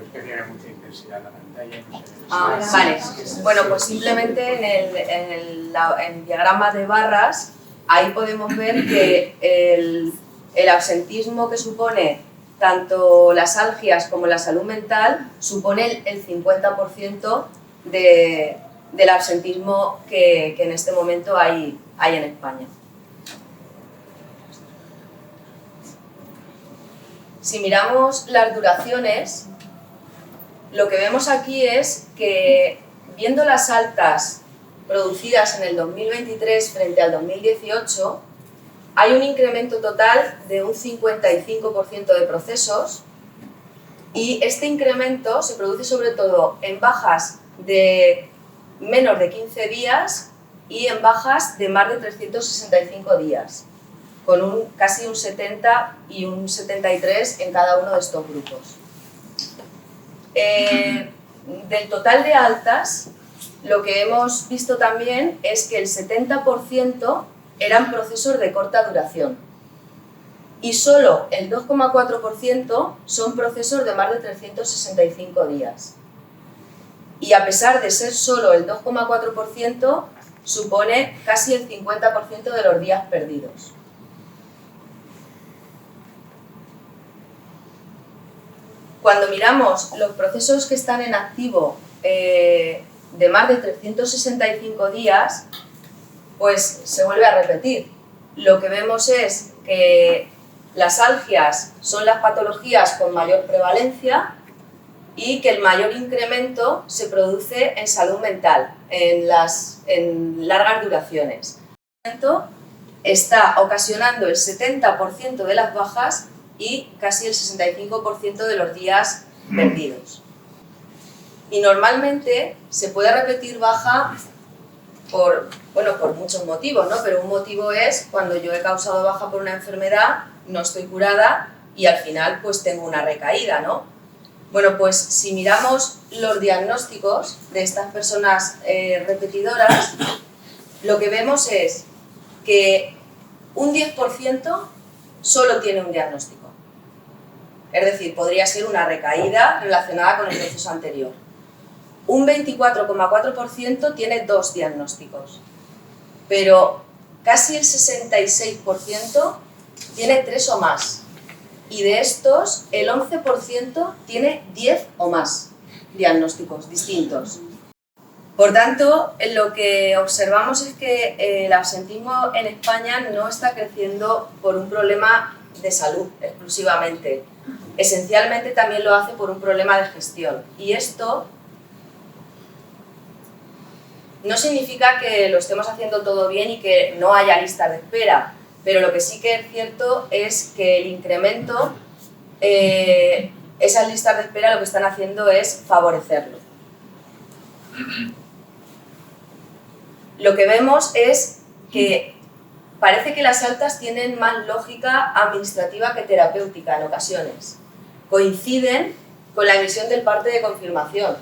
Es que tiene mucha intensidad la pantalla. No sé. Vale. Bueno, pues simplemente en el diagrama de barras, ahí podemos ver que el absentismo que supone tanto las algias como la salud mental supone el 50% del absentismo que en este momento hay en España. Si miramos las duraciones, lo que vemos aquí es que, viendo las altas producidas en el 2023 frente al 2018, hay un incremento total de un 55% de procesos, y este incremento se produce sobre todo en bajas de menos de 15 días y en bajas de más de 365 días, con casi un 70 y un 73 en cada uno de estos grupos. Del total de altas, lo que hemos visto también es que el 70% eran procesos de corta duración y solo el 2,4% son procesos de más de 365 días. Y a pesar de ser solo el 2,4%, supone casi el 50% de los días perdidos. Cuando miramos los procesos que están en activo de más de 365 días, pues se vuelve a repetir. Lo que vemos es que las algias son las patologías con mayor prevalencia y que el mayor incremento se produce en salud mental, en largas duraciones. Está ocasionando el 70% de las bajas y casi el 65% de los días perdidos. Y normalmente se puede repetir baja por muchos motivos, ¿no? Pero un motivo es cuando yo he causado baja por una enfermedad, no estoy curada y al final pues tengo una recaída, ¿no? Bueno, pues si miramos los diagnósticos de estas personas repetidoras, lo que vemos es que un 10% solo tiene un diagnóstico. Es decir, podría ser una recaída relacionada con el proceso anterior. Un 24,4% tiene 2 diagnósticos, pero casi el 66% tiene 3 o más. Y de estos, el 11% tiene 10 o más diagnósticos distintos. Por tanto, lo que observamos es que el absentismo en España no está creciendo por un problema de salud exclusivamente. Esencialmente también lo hace por un problema de gestión. Y esto no significa que lo estemos haciendo todo bien y que no haya listas de espera, pero lo que sí que es cierto es que el incremento, esas listas de espera lo que están haciendo es favorecerlo. lo que vemos es que parece que las altas tienen más lógica administrativa que terapéutica en ocasiones. Coinciden con la emisión del parte de confirmación,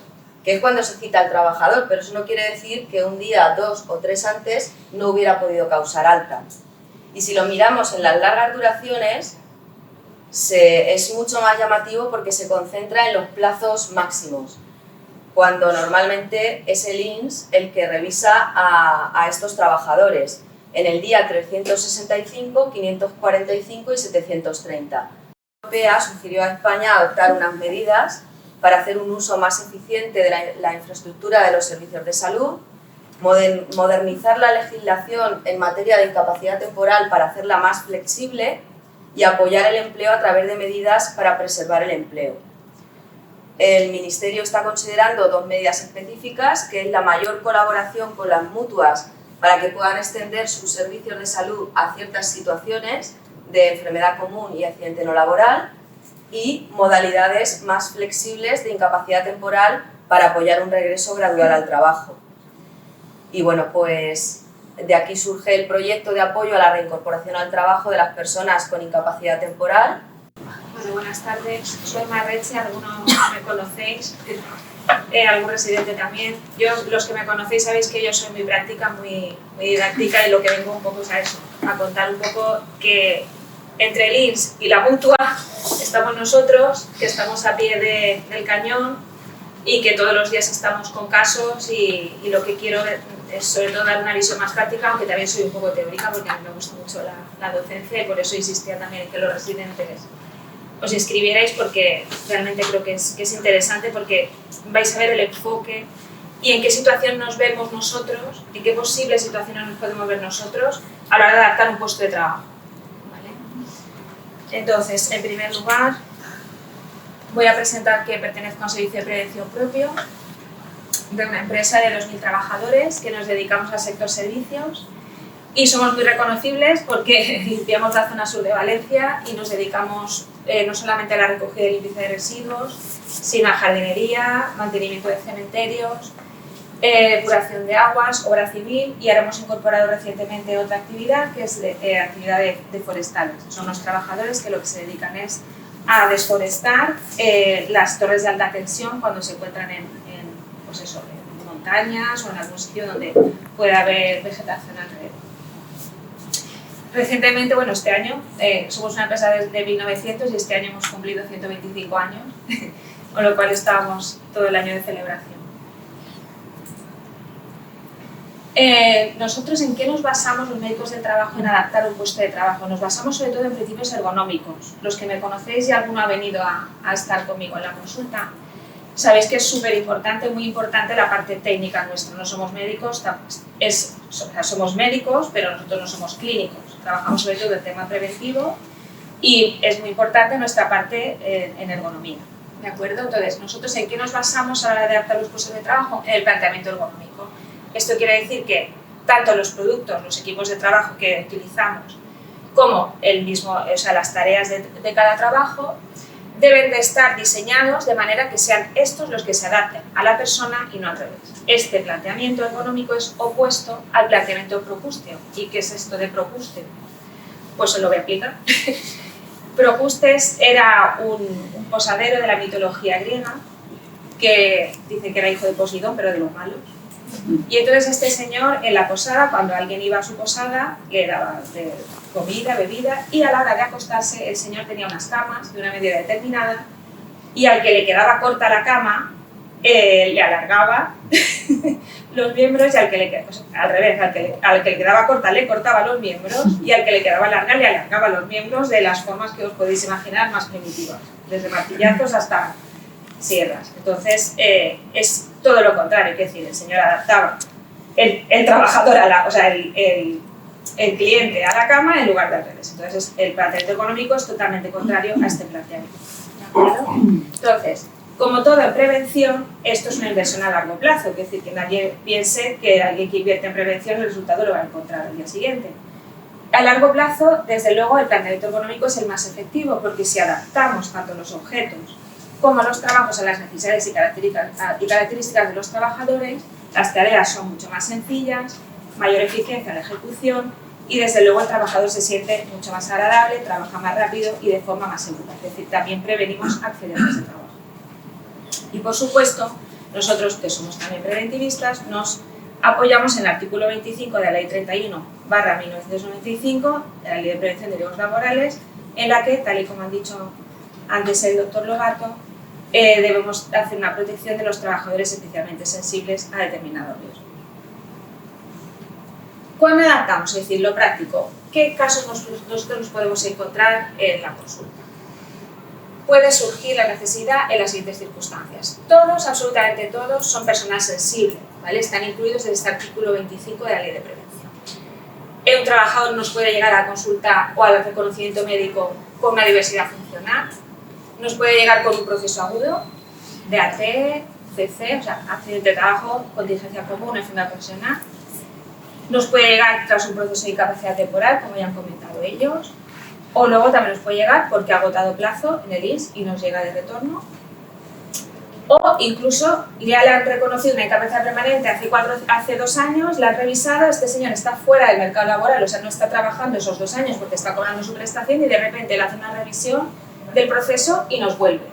que es cuando se cita al trabajador, pero eso no quiere decir que un día, 2 o 3 antes no hubiera podido causar alta. Y si lo miramos en las largas duraciones, es mucho más llamativo porque se concentra en los plazos máximos, cuando normalmente es el INS el que revisa a estos trabajadores en el día 365, 545 y 730. La Unión Europea sugirió a España adoptar unas medidas para hacer un uso más eficiente de la infraestructura de los servicios de salud, modernizar la legislación en materia de incapacidad temporal para hacerla más flexible y apoyar el empleo a través de medidas para preservar el empleo. El Ministerio está considerando 2 medidas específicas, que es la mayor colaboración con las mutuas para que puedan extender sus servicios de salud a ciertas situaciones de enfermedad común y accidente no laboral, y modalidades más flexibles de incapacidad temporal para apoyar un regreso gradual al trabajo. Y bueno, pues de aquí surge el proyecto de apoyo a la reincorporación al trabajo de las personas con incapacidad temporal. Bueno, buenas tardes, soy Marreche, algunos me conocéis, algún residente también. Los que me conocéis sabéis que yo soy muy práctica, muy didáctica, y lo que vengo un poco es a eso, a contar un poco que entre el INS y la mutua estamos nosotros, que estamos a pie del cañón y que todos los días estamos con casos, y lo que quiero es sobre todo dar una visión más práctica, aunque también soy un poco teórica porque a mí me gusta mucho la docencia, y por eso insistía también en que los residentes os inscribierais, porque realmente creo que es interesante, porque vais a ver el enfoque y en qué situación nos vemos nosotros, en qué posibles situaciones nos podemos ver nosotros a la hora de adaptar un puesto de trabajo. ¿Vale? Entonces, en primer lugar, voy a presentar que pertenezco a un servicio de prevención propio de una empresa de 2.000 trabajadores que nos dedicamos al sector servicios, y somos muy reconocibles porque limpiamos la zona sur de Valencia y nos dedicamos no solamente a la recogida y limpieza de residuos, sino a jardinería, mantenimiento de cementerios, depuración de aguas, obra civil, y ahora hemos incorporado recientemente otra actividad, que es actividad de forestales. Son los trabajadores que lo que se dedican es a desforestar las torres de alta tensión cuando se encuentran en montañas o en algún sitio donde pueda haber vegetación alrededor. Recientemente, bueno, este año, somos una empresa desde 1900 y este año hemos cumplido 125 años, con lo cual estábamos todo el año de celebración. Nosotros, ¿en qué nos basamos los médicos del trabajo en adaptar un puesto de trabajo? Nos basamos sobre todo en principios ergonómicos. Los que me conocéis y alguno ha venido a estar conmigo en la consulta, sabéis que es súper importante, muy importante la parte técnica nuestra. No somos médicos, somos médicos, pero nosotros no somos clínicos. Trabajamos sobre todo en tema preventivo y es muy importante nuestra parte en ergonomía. ¿De acuerdo? Entonces, ¿nosotros en qué nos basamos a la hora de adaptar los puestos de trabajo? En el planteamiento ergonómico. Esto quiere decir que tanto los productos, los equipos de trabajo que utilizamos, como las tareas de cada trabajo, deben de estar diseñados de manera que sean estos los que se adapten a la persona y no al revés. Este planteamiento ergonómico es opuesto al planteamiento propústeo. ¿Y qué es esto de propústeo? Pues os lo voy a explicar. Procustes era un posadero de la mitología griega que dicen que era hijo de Poseidón, pero de los malos. Y entonces este señor en la posada, cuando alguien iba a su posada, le daba comida, bebida, y a la hora de acostarse el señor tenía unas camas de una medida determinada, y al que le quedaba corta la cama le alargaba los miembros, y al revés, al que le quedaba corta le cortaba los miembros, y al que le quedaba larga le alargaba los miembros de las formas que os podéis imaginar más primitivas, desde martillazos hasta sierras. Entonces es todo lo contrario, es decir, el señor adaptaba el trabajador el cliente a la cama en lugar de al revés. Entonces el planteamiento económico es totalmente contrario a este planteamiento. ¿De acuerdo? Entonces, como todo en prevención, esto es una inversión a largo plazo, es decir, que nadie piense que alguien que invierte en prevención el resultado lo va a encontrar al día siguiente. A largo plazo, desde luego, el planteamiento económico es el más efectivo, porque si adaptamos tanto los objetos como los trabajos a las necesidades y características de los trabajadores, las tareas son mucho más sencillas, mayor eficiencia en la ejecución y desde luego el trabajador se siente mucho más agradable, trabaja más rápido y de forma más segura. Es decir, también prevenimos accidentes de trabajo. Y por supuesto, nosotros que somos también preventivistas nos apoyamos en el artículo 25 de la Ley 31/1995 de la Ley de Prevención de Riesgos Laborales, en la que, tal y como han dicho antes el doctor Lobato, debemos hacer una protección de los trabajadores especialmente sensibles a determinados riesgos. ¿Cuándo adaptamos? Es decir, lo práctico. ¿Qué casos nosotros nos podemos encontrar en la consulta? Puede surgir la necesidad en las siguientes circunstancias. Todos, absolutamente todos, son personas sensibles, ¿vale? Están incluidos en este artículo 25 de la Ley de Prevención. Un trabajador nos puede llegar a la consulta o al reconocimiento médico con una diversidad funcional, nos puede llegar con un proceso agudo de AT, CC, o sea, accidente de trabajo, contingencia común, enfermedad profesional. Nos puede llegar tras un proceso de incapacidad temporal, como ya han comentado ellos, o luego también nos puede llegar porque ha agotado plazo en el INS y nos llega de retorno, o incluso ya le han reconocido una incapacidad permanente hace 2 años, la han revisado, este señor está fuera del mercado laboral, o sea, no está trabajando esos 2 años porque está cobrando su prestación y de repente le hace una revisión del proceso y nos vuelve.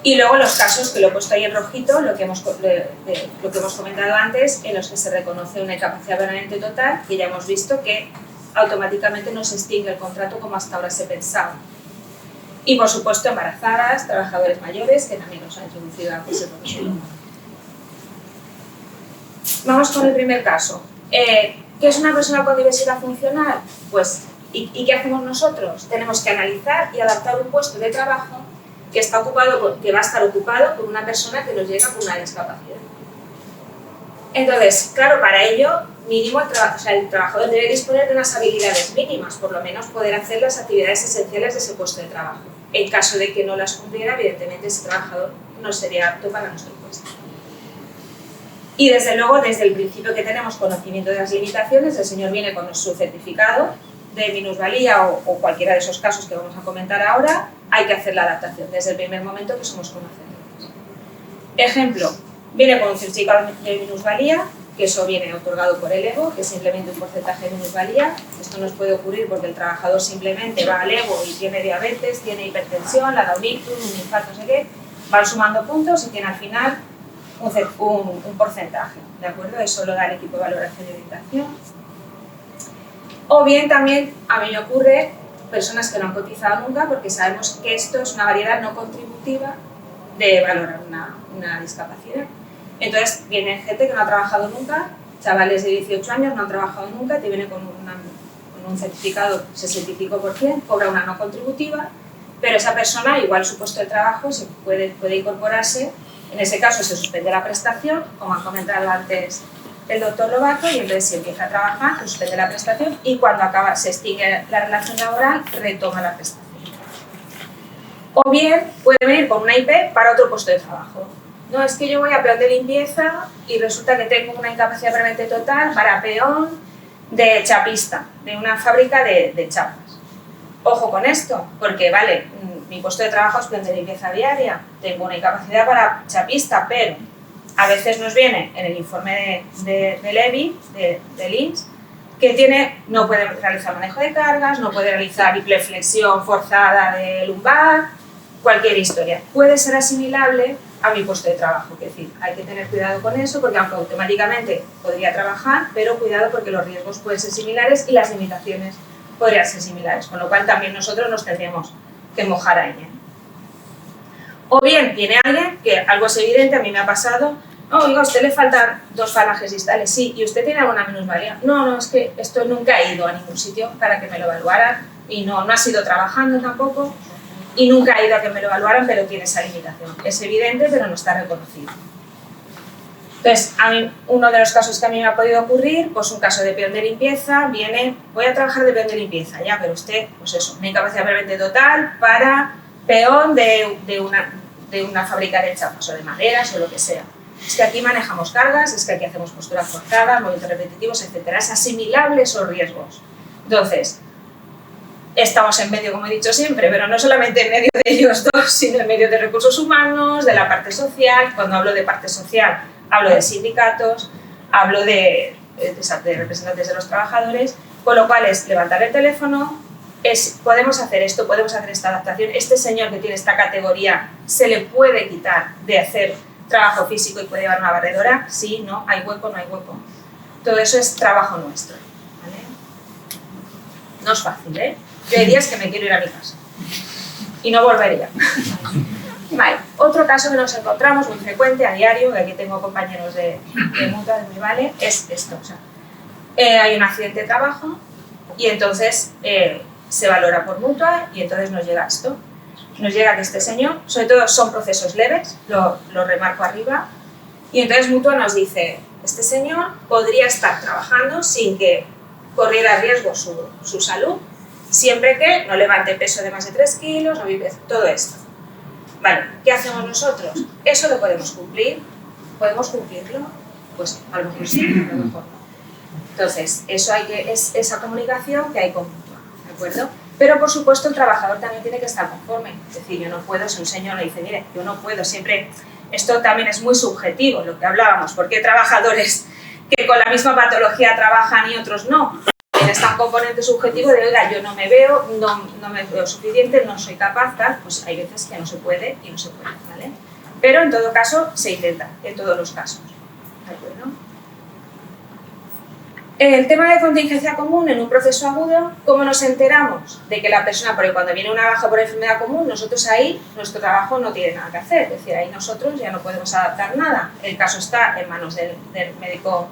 Y luego los casos, que lo he puesto ahí en rojito, lo que hemos comentado antes, en los que se reconoce una incapacidad permanente total, que ya hemos visto que automáticamente no se extingue el contrato como hasta ahora se pensaba. Y por supuesto embarazadas, trabajadores mayores, que también nos han introducido antes el proceso. Vamos con el primer caso. ¿Qué es una persona con diversidad funcional? Pues, ¿y qué hacemos nosotros? Tenemos que analizar y adaptar un puesto de trabajo que va a estar ocupado por una persona que nos llega con una discapacidad. Entonces, claro, para ello, mínimo el trabajador debe disponer de unas habilidades mínimas, por lo menos poder hacer las actividades esenciales de ese puesto de trabajo. En caso de que no las cumpliera, evidentemente ese trabajador no sería apto para nuestro puesto. Y desde luego, desde el principio que tenemos conocimiento de las limitaciones, el señor viene con su certificado de minusvalía o cualquiera de esos casos que vamos a comentar ahora, hay que hacer la adaptación desde el primer momento que somos conocedores. Ejemplo, viene con un certificado de minusvalía, que eso viene otorgado por el EVO, que es simplemente un porcentaje de minusvalía. Esto nos puede ocurrir porque el trabajador simplemente va al EVO y tiene diabetes, tiene hipertensión, le ha dado un ictus, un infarto, no sé qué, van sumando puntos y tiene al final un porcentaje, ¿de acuerdo? Eso lo da el equipo de valoración y orientación. O bien también a mí me ocurre personas que no han cotizado nunca porque sabemos que esto es una variedad no contributiva de valorar una discapacidad. Entonces viene gente que no ha trabajado nunca, chavales de 18 años no han trabajado nunca, te viene con un certificado 65%, cobra una no contributiva, pero esa persona, igual su puesto de trabajo, puede incorporarse, en ese caso se suspende la prestación, como ha comentado antes el doctor Lobato, y entonces si empieza a trabajar, se suspende la prestación y cuando se extingue la relación laboral, retoma la prestación. O bien puede venir con una IP para otro puesto de trabajo. No, es que yo voy a peón de limpieza y resulta que tengo una incapacidad permanente total para peón de chapista, de una fábrica de chapas. Ojo con esto, porque vale, mi puesto de trabajo es peón de limpieza diaria, tengo una incapacidad para chapista, pero a veces nos viene en el informe del EBI, del INS, que no puede realizar manejo de cargas, no puede realizar hiperflexión forzada de lumbar, cualquier historia. Puede ser asimilable a mi puesto de trabajo, es decir, hay que tener cuidado con eso porque aunque automáticamente podría trabajar, pero cuidado porque los riesgos pueden ser similares y las limitaciones podrían ser similares, con lo cual también nosotros nos tendríamos que mojar ahí, ¿eh? O bien viene alguien que algo es evidente, a mí me ha pasado, no, oiga, a usted le faltan 2 falanges distales, sí, y usted tiene alguna minusvalía. No, es que esto nunca he ido a ningún sitio para que me lo evaluaran y no ha sido trabajando tampoco y nunca ha ido a que me lo evaluaran, pero tiene esa limitación. Es evidente, pero no está reconocido. Entonces, a mí, uno de los casos que a mí me ha podido ocurrir, pues un caso de peón de limpieza, voy a trabajar de peón de limpieza, ya, pero usted, pues eso, una incapacidad permanente total para peón de una fábrica de chapas o de maderas o lo que sea. Es que aquí manejamos cargas, es que aquí hacemos posturas forzadas, movimientos repetitivos, etc. Es asimilable esos riesgos. Entonces, estamos en medio, como he dicho siempre, pero no solamente en medio de ellos dos, sino en medio de recursos humanos, de la parte social. Cuando hablo de parte social, hablo de sindicatos, hablo de de representantes de los trabajadores, con lo cual es levantar el teléfono, podemos hacer esto, podemos hacer esta adaptación, este señor que tiene esta categoría se le puede quitar de hacer trabajo físico y puede llevar una barredora, sí, no, hay hueco, no hay hueco. Todo eso es trabajo nuestro, ¿vale? No es fácil, ¿eh? Yo hay días que me quiero ir a mi casa y no volvería. Vale, otro caso que nos encontramos muy frecuente a diario, que aquí tengo compañeros de mutua, de mi vale, es esto. O sea, hay un accidente de trabajo y entonces se valora por mutua y entonces nos llega esto. Nos llega que este señor, sobre todo son procesos leves, lo remarco arriba, y entonces mutua nos dice, este señor podría estar trabajando sin que corriera riesgo su salud, siempre que no levante peso de más de 3 kilos, no vive, todo esto. Vale, ¿qué hacemos nosotros? ¿Eso lo podemos cumplir? ¿Podemos cumplirlo? Pues a lo mejor sí, a lo mejor no. Entonces, eso es esa comunicación que hay con mutua, ¿de acuerdo? Pero por supuesto el trabajador también tiene que estar conforme. Es decir, yo no puedo, si un señor le dice, mire, yo no puedo siempre, esto también es muy subjetivo, lo que hablábamos, porque hay trabajadores que con la misma patología trabajan y otros no. Está un componente subjetivo de, oiga, yo no me veo, no me veo suficiente, no soy capaz, tal, pues hay veces que no se puede y no se puede, ¿vale? Pero en todo caso se intenta, en todos los casos, ¿de acuerdo? El tema de contingencia común en un proceso agudo, ¿cómo nos enteramos de que la persona, porque cuando viene una baja por enfermedad común, nosotros ahí, nuestro trabajo no tiene nada que hacer, es decir, ahí nosotros ya no podemos adaptar nada, el caso está en manos del médico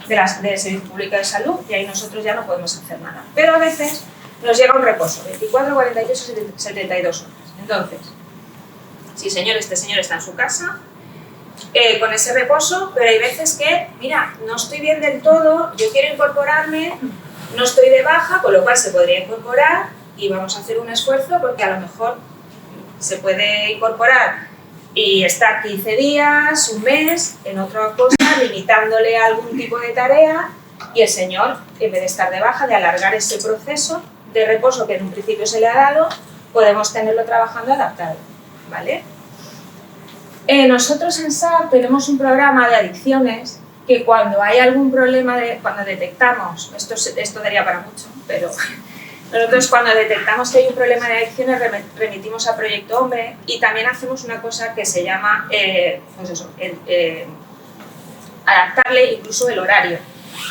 del Servicio Público de Salud y ahí nosotros ya no podemos hacer nada. Pero a veces nos llega un reposo, 24, 48, 72 horas. Entonces, sí señor, este señor está en su casa, con ese reposo, pero hay veces que, mira, no estoy bien del todo, yo quiero incorporarme, no estoy de baja, con lo cual se podría incorporar y vamos a hacer un esfuerzo porque a lo mejor se puede incorporar y estar 15 días, un mes, en otra cosa, limitándole algún tipo de tarea y el señor, en vez de estar de baja, de alargar ese proceso de reposo que en un principio se le ha dado, podemos tenerlo trabajando adaptado, ¿vale? Nosotros en SAP tenemos un programa de adicciones que cuando hay algún problema, cuando detectamos, esto daría para mucho, pero nosotros cuando detectamos que hay un problema de adicciones remitimos a Proyecto Hombre y también hacemos una cosa que se llama pues eso, adaptarle incluso el horario.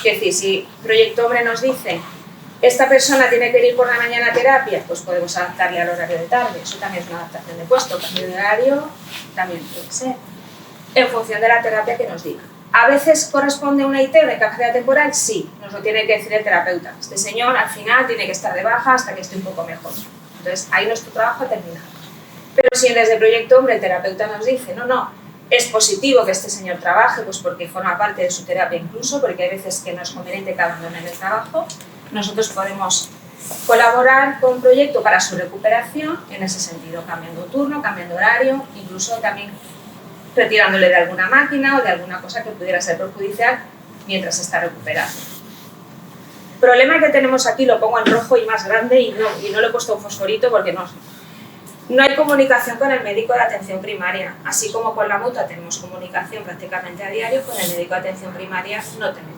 Es decir, si Proyecto Hombre nos dice esta persona tiene que ir por la mañana a terapia, pues podemos adaptarle al horario de tarde. Eso también es una adaptación de puesto, cambio de horario, también puede ser, en función de la terapia que nos diga. ¿A veces corresponde una IT de capacidad temporal? Sí, nos lo tiene que decir el terapeuta. Este señor al final tiene que estar de baja hasta que esté un poco mejor. Entonces ahí nuestro trabajo ha terminado. Pero si desde Proyecto Hombre el terapeuta nos dice, no, es positivo que este señor trabaje, pues porque forma parte de su terapia incluso, porque hay veces que no es conveniente que abandonen el trabajo, nosotros podemos colaborar con Proyecto para su recuperación en ese sentido, cambiando turno, cambiando horario, incluso también retirándole de alguna máquina o de alguna cosa que pudiera ser perjudicial mientras se está recuperando. El problema que tenemos aquí, lo pongo en rojo y más grande y no le he puesto un fosforito porque no hay comunicación con el médico de atención primaria, así como con la mutua tenemos comunicación prácticamente a diario, con el médico de atención primaria no tenemos.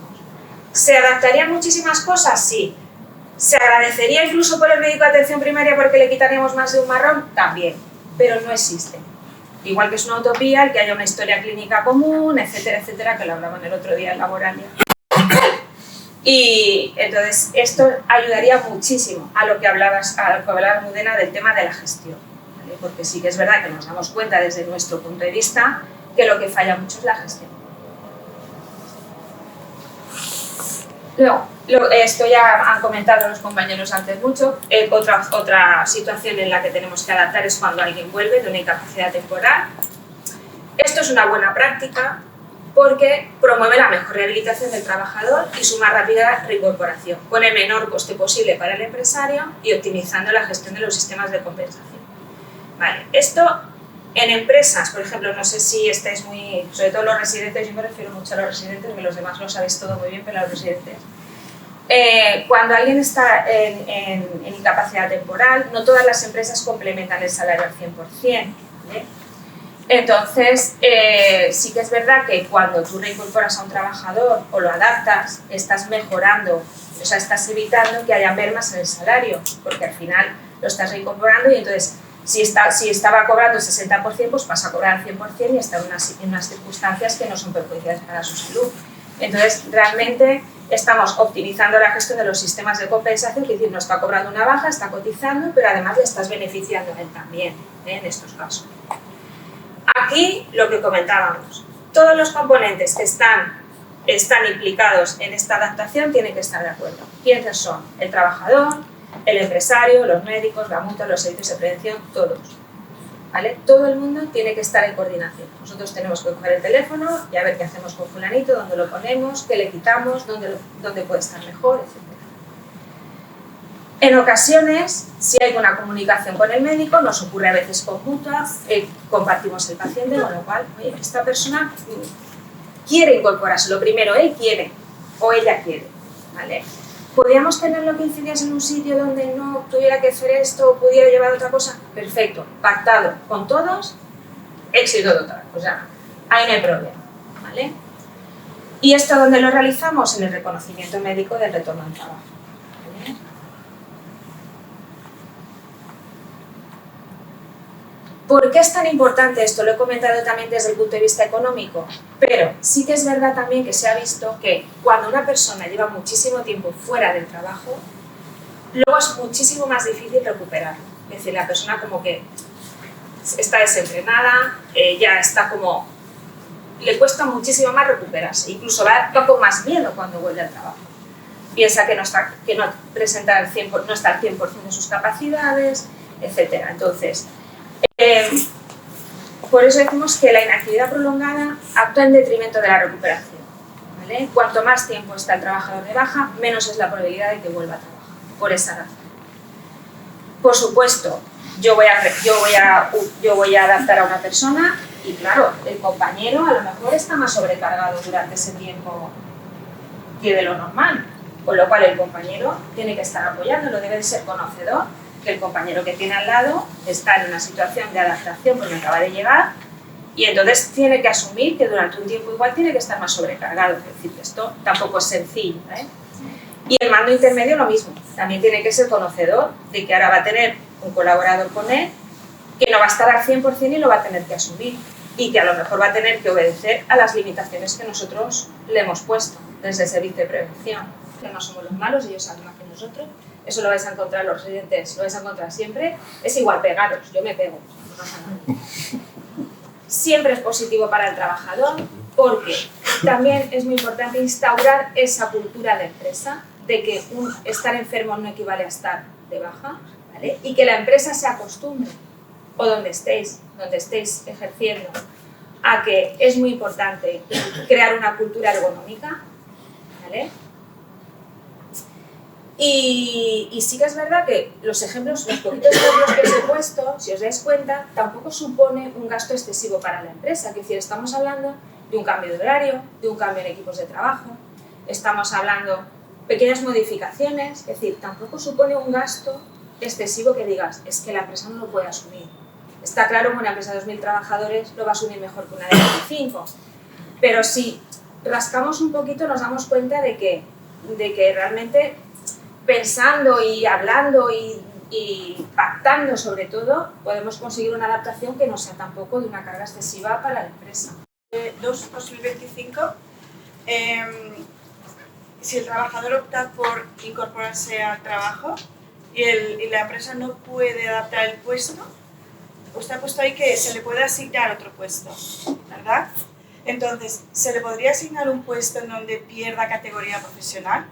¿Se adaptarían muchísimas cosas? Sí. ¿Se agradecería incluso por el médico de atención primaria porque le quitaríamos más de un marrón? También, pero no existe. Igual que es una utopía el que haya una historia clínica común, etcétera, etcétera, que lo hablaban el otro día en Laboralia. Y entonces esto ayudaría muchísimo a lo que hablaba Almudena del tema de la gestión, ¿vale? Porque sí que es verdad que nos damos cuenta desde nuestro punto de vista que lo que falla mucho es la gestión. Luego, esto ya han comentado los compañeros antes mucho. Otra situación en la que tenemos que adaptar es cuando alguien vuelve de una incapacidad temporal. Esto es una buena práctica porque promueve la mejor rehabilitación del trabajador y su más rápida reincorporación, con el menor coste posible para el empresario y optimizando la gestión de los sistemas de compensación. Vale, esto en empresas, por ejemplo, no sé si estáis muy, sobre todo los residentes, yo me refiero mucho a los residentes, que los demás lo sabéis todo muy bien, pero los residentes. Cuando alguien está en incapacidad temporal, no todas las empresas complementan el salario al 100%, ¿vale? Entonces, sí que es verdad que cuando tú reincorporas a un trabajador o lo adaptas, estás mejorando, o sea, estás evitando que haya mermas en el salario, porque al final lo estás reincorporando y entonces, si estaba cobrando el 60%, pues pasa a cobrar el 100% y está en unas circunstancias que no son perjudiciales para su salud. Entonces, realmente estamos optimizando la gestión de los sistemas de compensación, que es decir, no está cobrando una baja, está cotizando, pero además le estás beneficiando a él también, en estos casos. Aquí, lo que comentábamos, todos los componentes que están implicados en esta adaptación tienen que estar de acuerdo. ¿Quiénes son? El trabajador, el empresario, los médicos, la mutua, los servicios de prevención, todos. ¿Vale? Todo el mundo tiene que estar en coordinación. Nosotros tenemos que coger el teléfono y a ver qué hacemos con fulanito, dónde lo ponemos, qué le quitamos, dónde puede estar mejor, etc. En ocasiones, si hay una comunicación con el médico, nos ocurre a veces con mutua, compartimos el paciente, con lo cual, oye, esta persona quiere incorporarse. Lo primero, él quiere o ella quiere. ¿Vale? ¿Podríamos tenerlo 15 días en un sitio donde no tuviera que hacer esto o pudiera llevar otra cosa? Perfecto, pactado con todos, éxito total. O sea, ahí no hay problema. ¿Vale? ¿Y esto dónde lo realizamos? En el reconocimiento médico del retorno al trabajo. ¿Vale? ¿Por qué es tan importante esto? Lo he comentado también desde el punto de vista económico, pero sí que es verdad también que se ha visto que cuando una persona lleva muchísimo tiempo fuera del trabajo, luego es muchísimo más difícil recuperarlo. Es decir, la persona como que está desentrenada, ya está como... le cuesta muchísimo más recuperarse, incluso va con más miedo cuando vuelve al trabajo. Piensa que no está al 100% de sus capacidades, etc. Entonces, por eso decimos que la inactividad prolongada actúa en detrimento de la recuperación. ¿Vale? Cuanto más tiempo está el trabajador de baja, menos es la probabilidad de que vuelva a trabajar, por esa razón. Por supuesto, yo voy a adaptar a una persona y claro, el compañero a lo mejor está más sobrecargado durante ese tiempo que de lo normal, con lo cual el compañero tiene que estar apoyándolo, debe de ser conocedor que el compañero que tiene al lado está en una situación de adaptación porque acaba de llegar y entonces tiene que asumir que durante un tiempo igual tiene que estar más sobrecargado. Es decir, que esto tampoco es sencillo. Y el mando intermedio lo mismo, también tiene que ser conocedor de que ahora va a tener un colaborador con él que no va a estar al 100% y lo va a tener que asumir y que a lo mejor va a tener que obedecer a las limitaciones que nosotros le hemos puesto desde el servicio de prevención. Que no somos los malos, ellos saben más que nosotros. Eso lo vais a encontrar los residentes, lo vais a encontrar siempre. Es igual pegaros, yo me pego, no pasa nada. Siempre es positivo para el trabajador porque también es muy importante instaurar esa cultura de empresa de que estar enfermo no equivale a estar de baja, ¿vale? Y que la empresa se acostumbre, o donde estéis ejerciendo, a que es muy importante crear una cultura ergonómica, ¿vale? Y sí que es verdad que los poquitos ejemplos que os he puesto, si os dais cuenta, tampoco supone un gasto excesivo para la empresa. Es decir, estamos hablando de un cambio de horario, de un cambio en equipos de trabajo, estamos hablando de pequeñas modificaciones, es decir, tampoco supone un gasto excesivo que digas, es que la empresa no lo puede asumir. Está claro que una empresa de 2.000 trabajadores lo va a asumir mejor que una de 25, pero si rascamos un poquito nos damos cuenta de que realmente pensando y hablando y pactando sobre todo, podemos conseguir una adaptación que no sea tampoco de una carga excesiva para la empresa. 2025, si el trabajador opta por incorporarse al trabajo y la empresa no puede adaptar el puesto, usted ha puesto ahí que se le puede asignar otro puesto, ¿verdad? Entonces, ¿se le podría asignar un puesto en donde pierda categoría profesional?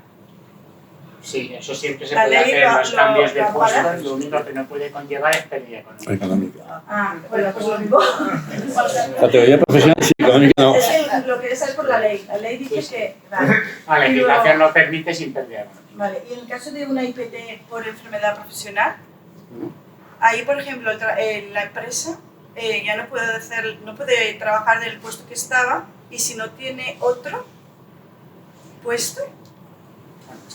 Sí, eso siempre se puede hacer en los cambios de puesto, lo único que no puede conllevar es pérdida económica. Bueno, pues lo mismo. Categoría profesional sí, económica no. Es que lo que es por la ley. La ley dice que... Vale. La legislación lo permite sin pérdida económica. Vale, y en el caso de una IPT por enfermedad profesional, ahí, por ejemplo, la empresa ya no puede trabajar del puesto que estaba y si no tiene otro puesto...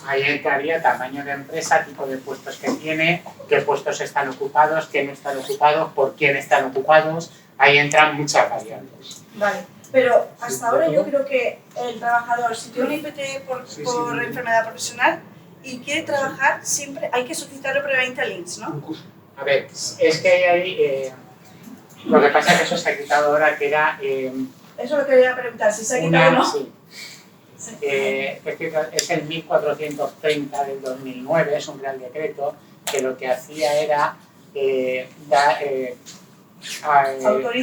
Ahí entraría tamaño de empresa, tipo de puestos que tiene, qué puestos están ocupados, qué no están ocupados, por quién están ocupados. ahí entran muchas variables. Vale, pero hasta ahora yo creo que el trabajador, si tiene un IPT por enfermedad profesional y quiere trabajar, siempre hay que solicitarlo previamente al INS, ¿no? A ver, es que hay lo que pasa es que eso se ha quitado ahora, que era Eso lo quería preguntar, si se ha quitado o no. sí. Es el 1430 del 2009, es un real decreto que lo que hacía era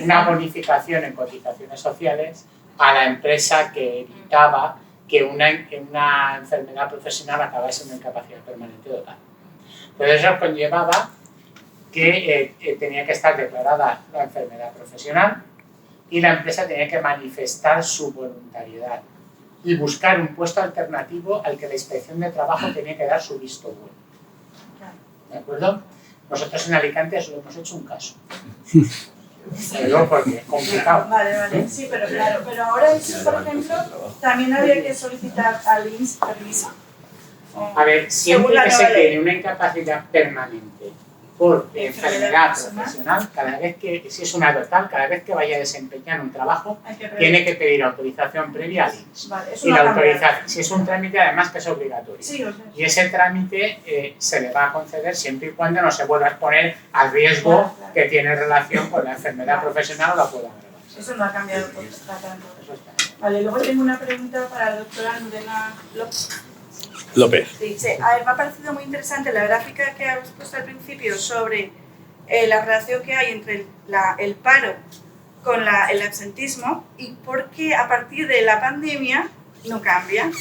una bonificación en cotizaciones sociales a la empresa que evitaba que una enfermedad profesional acabase en una incapacidad permanente total. Entonces eso conllevaba que tenía que estar declarada la enfermedad profesional y la empresa tenía que manifestar su voluntariedad y buscar un puesto alternativo al que la inspección de trabajo tenía que dar su visto bueno. ¿De acuerdo? Nosotros en Alicante solo hemos hecho un caso. Pero porque es complicado. Vale, sí, pero claro. Pero ahora, por ejemplo, también habría que solicitar al INS permiso. A ver, siempre que se tiene una incapacidad permanente por enfermedad profesional, cada vez que, si es una total, cada vez que vaya a desempeñar un trabajo, tiene que pedir autorización previa al INS. Vale, eso y no la ha autorización, si es un trámite, además que es obligatorio. Sí, o sea, Y ese trámite se le va a conceder siempre y cuando no se vuelva a exponer al riesgo que tiene relación con la enfermedad profesional o la pueda agravar. eso no ha cambiado por está tanto. Eso está. Vale, luego tengo una pregunta para la doctora Almudena López. Sí, a ver, me ha parecido muy interesante la gráfica que habéis puesto al principio sobre la relación que hay entre el paro con el absentismo y por qué a partir de la pandemia no cambia.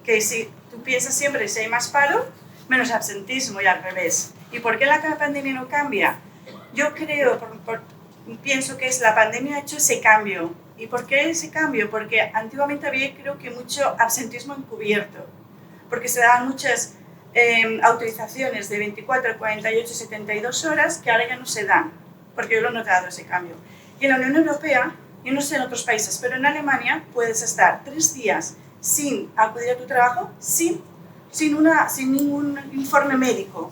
Que si tú piensas siempre si hay más paro, menos absentismo y al revés. ¿Y por qué la pandemia no cambia? Yo creo, pienso que la pandemia ha hecho ese cambio. ¿Y por qué ese cambio? Porque antiguamente había, creo que, mucho absentismo encubierto. Porque se daban muchas autorizaciones de 24, 48, 72 horas que ahora ya no se dan, porque yo lo he notado ese cambio. Y en la Unión Europea, yo no sé en otros países, pero en Alemania puedes estar 3 días sin acudir a tu trabajo, sin ningún informe médico.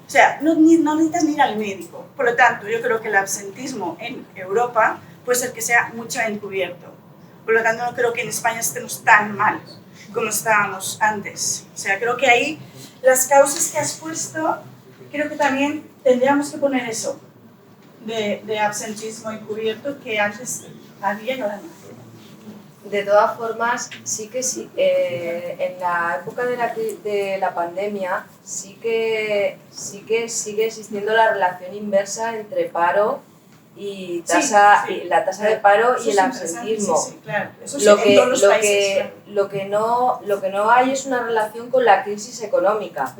O sea, no necesitas ni ir al médico. Por lo tanto, yo creo que el absentismo en Europa puede ser que sea mucho encubierto. Por lo tanto, no creo que en España estemos tan mal como estábamos antes. O sea, creo que ahí las causas que has puesto, creo que también tendríamos que poner eso de absentismo encubierto que antes había y ahora no. De todas formas, sí que sí, en la época de la pandemia sí que sigue existiendo la relación inversa entre paro y tasa, y la tasa de paro y el absentismo. Sí, claro. Eso sí, en todos los países, claro. Lo que no hay es una relación con la crisis económica,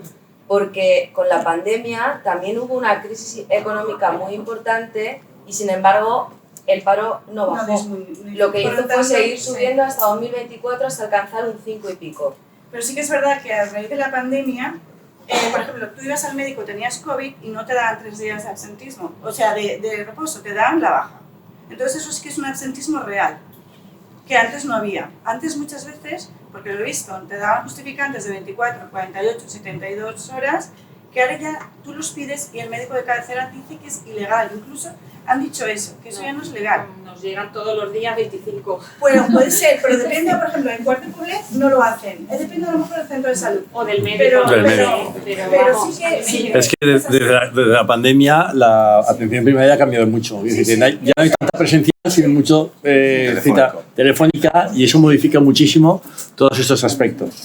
porque con la pandemia también hubo una crisis económica muy importante y sin embargo el paro no bajó. Lo que hizo fue seguir subiendo hasta 2024 hasta alcanzar un 5 y pico. Pero sí que es verdad que a raíz de la pandemia, por ejemplo, tú ibas al médico, tenías COVID y no te daban 3 días de absentismo, o sea, de reposo, te daban la baja. Entonces eso sí que es un absentismo real, que antes no había. Antes muchas veces, porque lo he visto, te daban justificantes de 24, 48, 72 horas, que ahora ya tú los pides y el médico de cabecera dice que es ilegal. Incluso han dicho eso, que eso ya no es legal. Nos llegan todos los días 25. Bueno, puede ser, pero depende, por ejemplo, en Cuart de Poblet no lo hacen. Depende a lo mejor del centro de salud. O del médico. Pero sí que... Es que desde la pandemia la atención primaria ha cambiado mucho. Es decir, ya no hay tanta presencial, sino mucho cita telefónica, y eso modifica muchísimo todos estos aspectos.